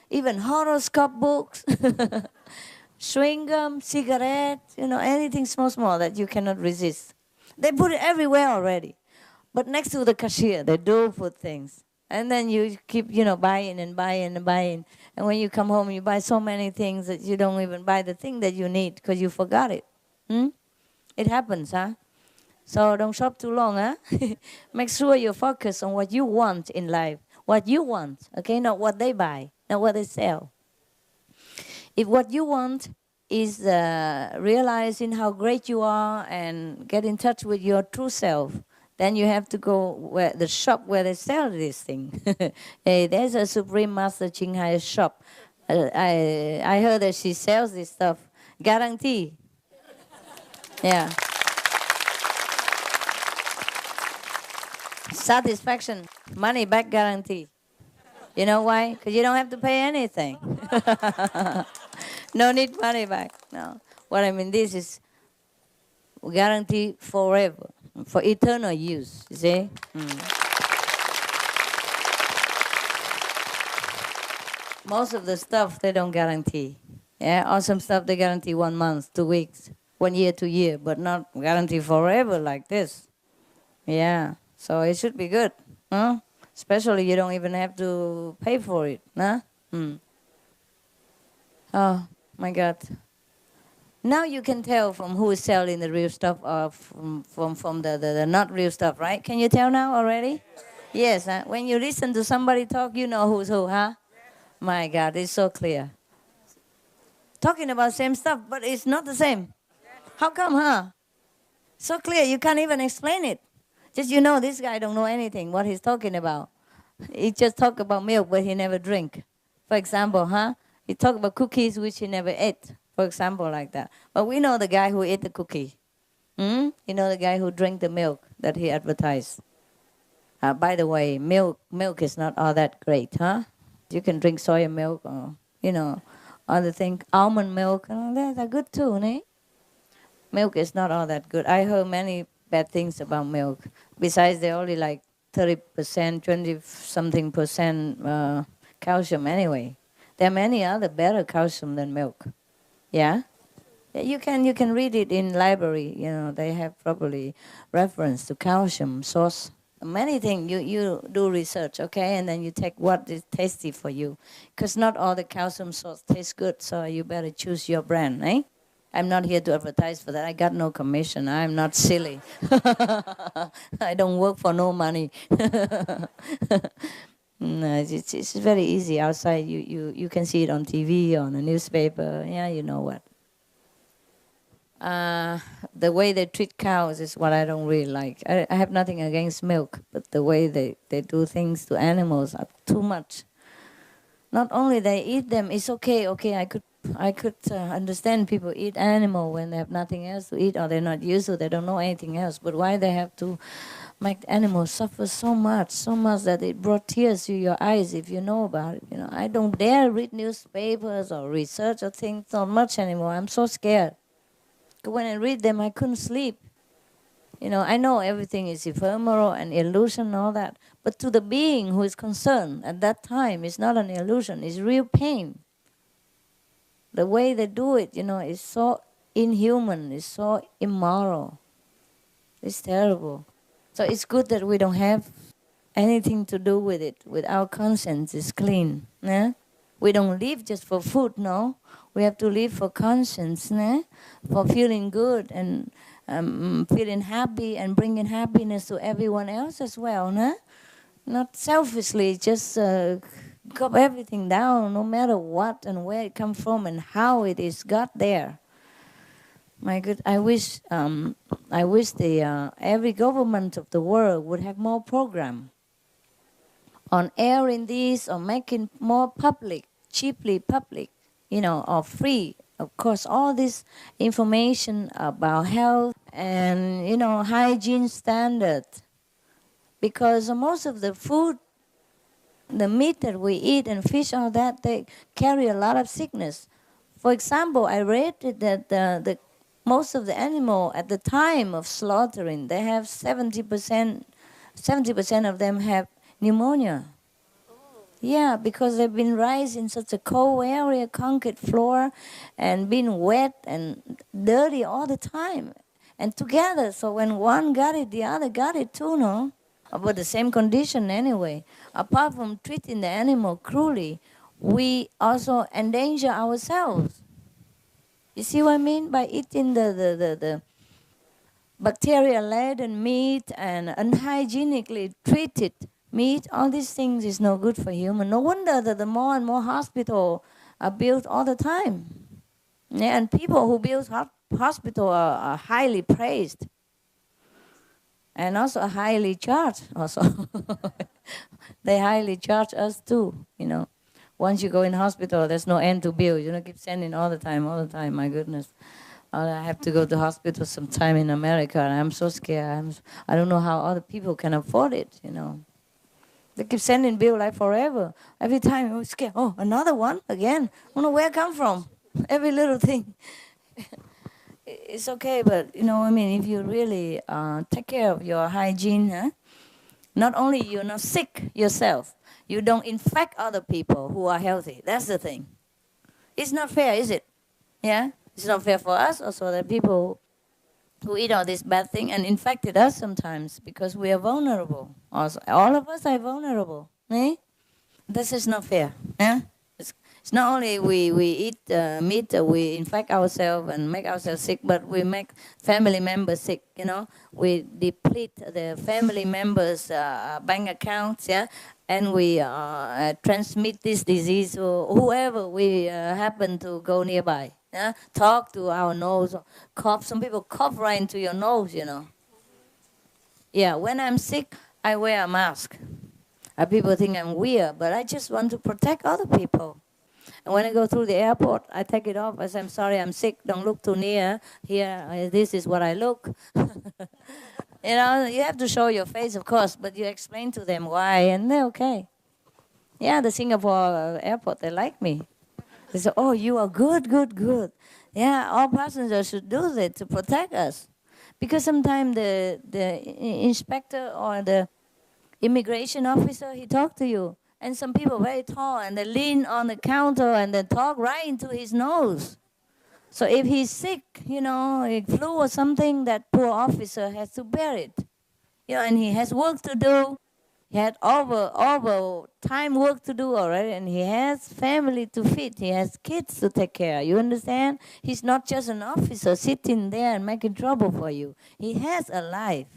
Even horoscope books, chewing gum, cigarettes, anything small that you cannot resist. They put it everywhere already. But next to the cashier, they do put things. And then you keep, buying and buying and buying. And when you come home, you buy so many things that you don't even buy the thing that you need because you forgot it. It happens, huh? So don't shop too long, huh? Make sure you focus on what you want in life. What you want, okay? Not what they buy. Not what they sell. If what you want is realizing how great you are and get in touch with your true self. Then you have to go where the shop where they sell this thing. Hey, there's a Supreme Master Chinghai shop. I heard that she sells this stuff. Guarantee. Yeah. Satisfaction. Money back guarantee. You know why? Because you don't have to pay anything. No need money back. No. What I mean, this is guarantee forever, for eternal use. You see? Most of the stuff they don't guarantee. Yeah, awesome stuff they guarantee 1 month, 2 weeks, 1 year, 2 years, but not guarantee forever like this. Yeah, so it should be good, huh? Especially you don't even have to pay for it, huh? Oh my God! Now you can tell from who is selling the real stuff or from the not real stuff, right? Can you tell now already? Yes. Huh? When you listen to somebody talk, you know who's who, huh? My God, it's so clear. Talking about same stuff, but it's not the same. How come, huh? So clear, you can't even explain it. Just you know, this guy don't know anything, what he's talking about. He just talk about milk, but he never drink. For example, huh? He talk about cookies, which he never ate. For example, like that. But we know the guy who ate the cookie. You know the guy who drank the milk that he advertised. By the way, milk is not all that great, huh? You can drink soya milk or, other things. Almond milk, they're good too, eh? Milk is not all that good. I heard many bad things about milk. Besides, they're only like 30%, 20-something percent calcium anyway. There are many other better calcium than milk. Yeah? You can read it in library. They have probably reference to calcium source. Many things you do research, okay, and then you take what is tasty for you, because not all the calcium source tastes good. So you better choose your brand, eh? I'm not here to advertise for that. I got no commission. I'm not silly. I don't work for no money. No, it's very easy outside. You can see it on TV, on a newspaper. Yeah, you know what. The way they treat cows is what I don't really like. I have nothing against milk, but the way they do things to animals are too much. Not only they eat them, it's okay. I could understand people eat animal when they have nothing else to eat or they're not used to, they don't know anything else. But why they have to make the animals suffer so much that it brought tears to your eyes if you know about it. I don't dare read newspapers or research or think so much anymore. I'm so scared. When I read them, I couldn't sleep. I know everything is ephemeral and illusion and all that. But to the being who is concerned at that time, it's not an illusion, it's real pain. The way they do it, is so inhuman, it's so immoral. It's terrible. So it's good that we don't have anything to do with it, with our conscience is clean. Yeah? We don't live just for food, no. We have to live for conscience, for feeling good and feeling happy and bringing happiness to everyone else as well. Not selfishly, just cut everything down, no matter what and where it comes from and how it is got there. My good, I wish the every government of the world would have more program on airing this or making more public, cheaply public. Or free, of course, all this information about health and, hygiene standard. Because most of the food, the meat that we eat and fish, all that, they carry a lot of sickness. For example, I read that the most of the animal at the time of slaughtering, they have 70% of them have pneumonia. Yeah, because they've been raised in such a cold area, concrete floor, and been wet and dirty all the time. And together, so when one got it, the other got it too, no? But the same condition anyway. Apart from treating the animal cruelly, we also endanger ourselves. You see what I mean? By eating the bacteria-laden meat and unhygienically treated meat, all these things is no good for human. No wonder that the more and more hospitals are built all the time. Yeah, and people who build hospital are highly praised. And also highly charged also. They highly charge us too, you know. Once you go in hospital, there's no end to bill. You know, keep sending all the time, my goodness. I have to go to hospital sometime in America, and I'm so scared. I don't know how other people can afford it, you know. They keep sending bill like forever. Every time I'm scared. Oh, another one again. I don't know where it come from. Every little thing. It's okay, but you know, I mean, if you really take care of your hygiene, huh? Not only you're not sick yourself, you don't infect other people who are healthy. That's the thing. It's not fair, is it? Yeah? It's not fair for us also, the people who eat all this bad thing and infected us sometimes because we are vulnerable. Also, all of us are vulnerable. Eh? This is not fair. Yeah? It's not only we eat meat, we infect ourselves and make ourselves sick, but we make family members sick, you know. We deplete the family members' bank accounts, yeah, and we transmit this disease to whoever we happen to go nearby. Yeah? Talk to our nose, cough. Some people cough right into your nose, you know. Yeah, when I'm sick, I wear a mask. People think I'm weird, but I just want to protect other people. And when I go through the airport, I take it off. I say, I'm sorry, I'm sick. Don't look too near. Here, this is what I look. You know, you have to show your face, of course, but you explain to them why, and they're okay. Yeah, the Singapore airport, they like me. They say, oh, you are good, good, good. Yeah, all passengers should do that to protect us. Because sometimes the inspector or the immigration officer, he talked to you. And some people very tall, and they lean on the counter and they talk right into his nose. So if he's sick, you know, a flu or something, that poor officer has to bear it. You know, and he has work to do. He had over time work to do already, and he has family to feed. He has kids to take care. You understand? He's not just an officer sitting there and making trouble for you. He has a life.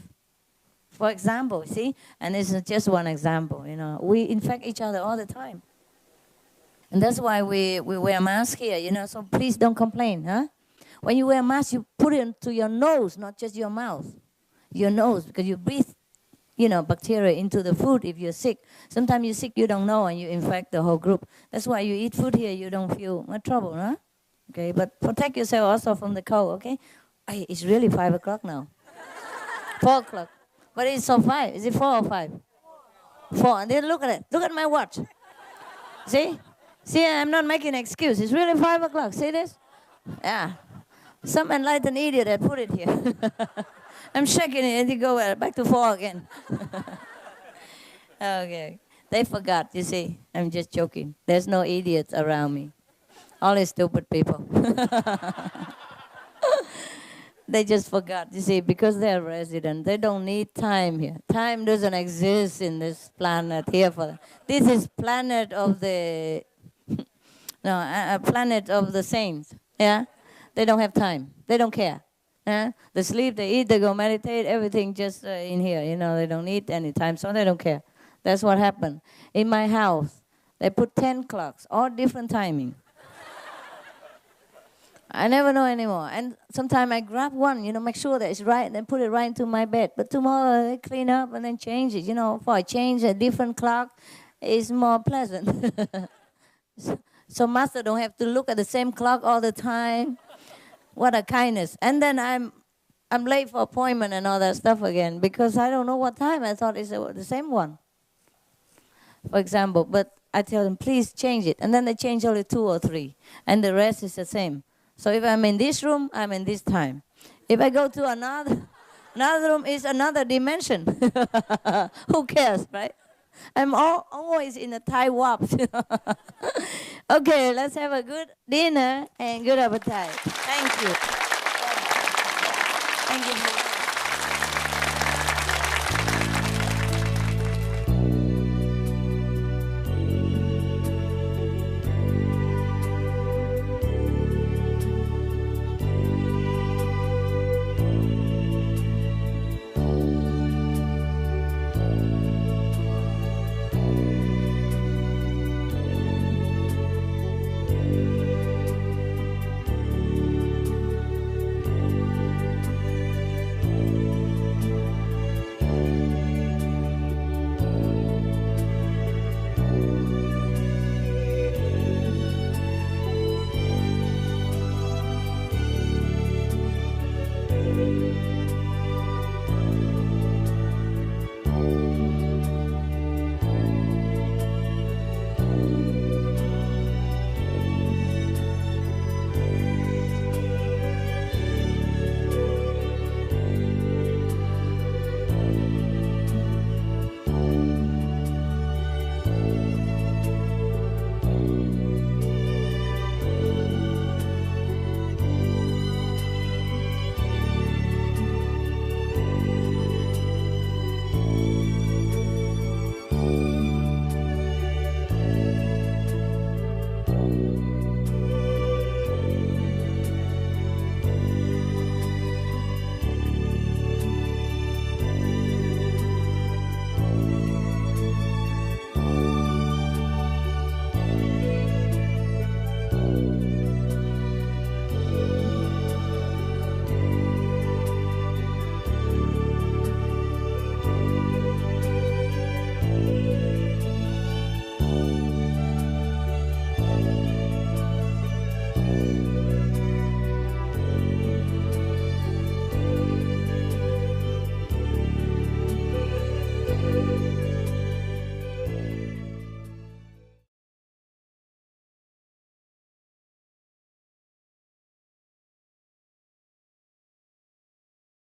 For example, see, and this is just one example, you know, we infect each other all the time. And that's why we wear masks here, you know, so please don't complain, huh? When you wear a mask, you put it into your nose, not just your mouth. Your nose, because you breathe, you know, bacteria into the food if you're sick. Sometimes you're sick, you don't know, and you infect the whole group. That's why you eat food here, you don't feel much trouble, huh? Okay, but protect yourself also from the cold, okay? Hey, it's really 5 o'clock now. 4 o'clock. But it's so 5. Is it 4 or 5? 4. And then look at it. Look at my watch. See? See, I'm not making an excuse. It's really 5 o'clock. See this? Yeah. Some enlightened idiot had put it here. I'm checking it and you go back to 4 again. Okay. They forgot, you see. I'm just joking. There's no idiots around me. Only stupid people. They just forgot, you see, because they're resident. They don't need time here. Time doesn't exist in this planet here for them. This is planet of the, no, a planet of the saints, yeah? They don't have time. They don't care. Yeah? They sleep, they eat, they go meditate, everything just in here. You know, they don't need any time, so they don't care. That's what happened. In my house, they put 10 clocks, all different timing. I never know anymore. And sometimes I grab one, you know, make sure that it's right, and then put it right into my bed. But tomorrow they clean up and then change it. You know, for I change a different clock, it's more pleasant. So master don't have to look at the same clock all the time. What a kindness. And then I'm late for appointment and all that stuff again because I don't know what time. I thought it's the same one, for example. But I tell them, please change it. And then they change only 2 or 3. And the rest is the same. So if I'm in this room, I'm in this time. If I go to another room, is another dimension. Who cares, right? I'm always in a Thai warp. Okay, let's have a good dinner and good appetite. Thank you. Thank you.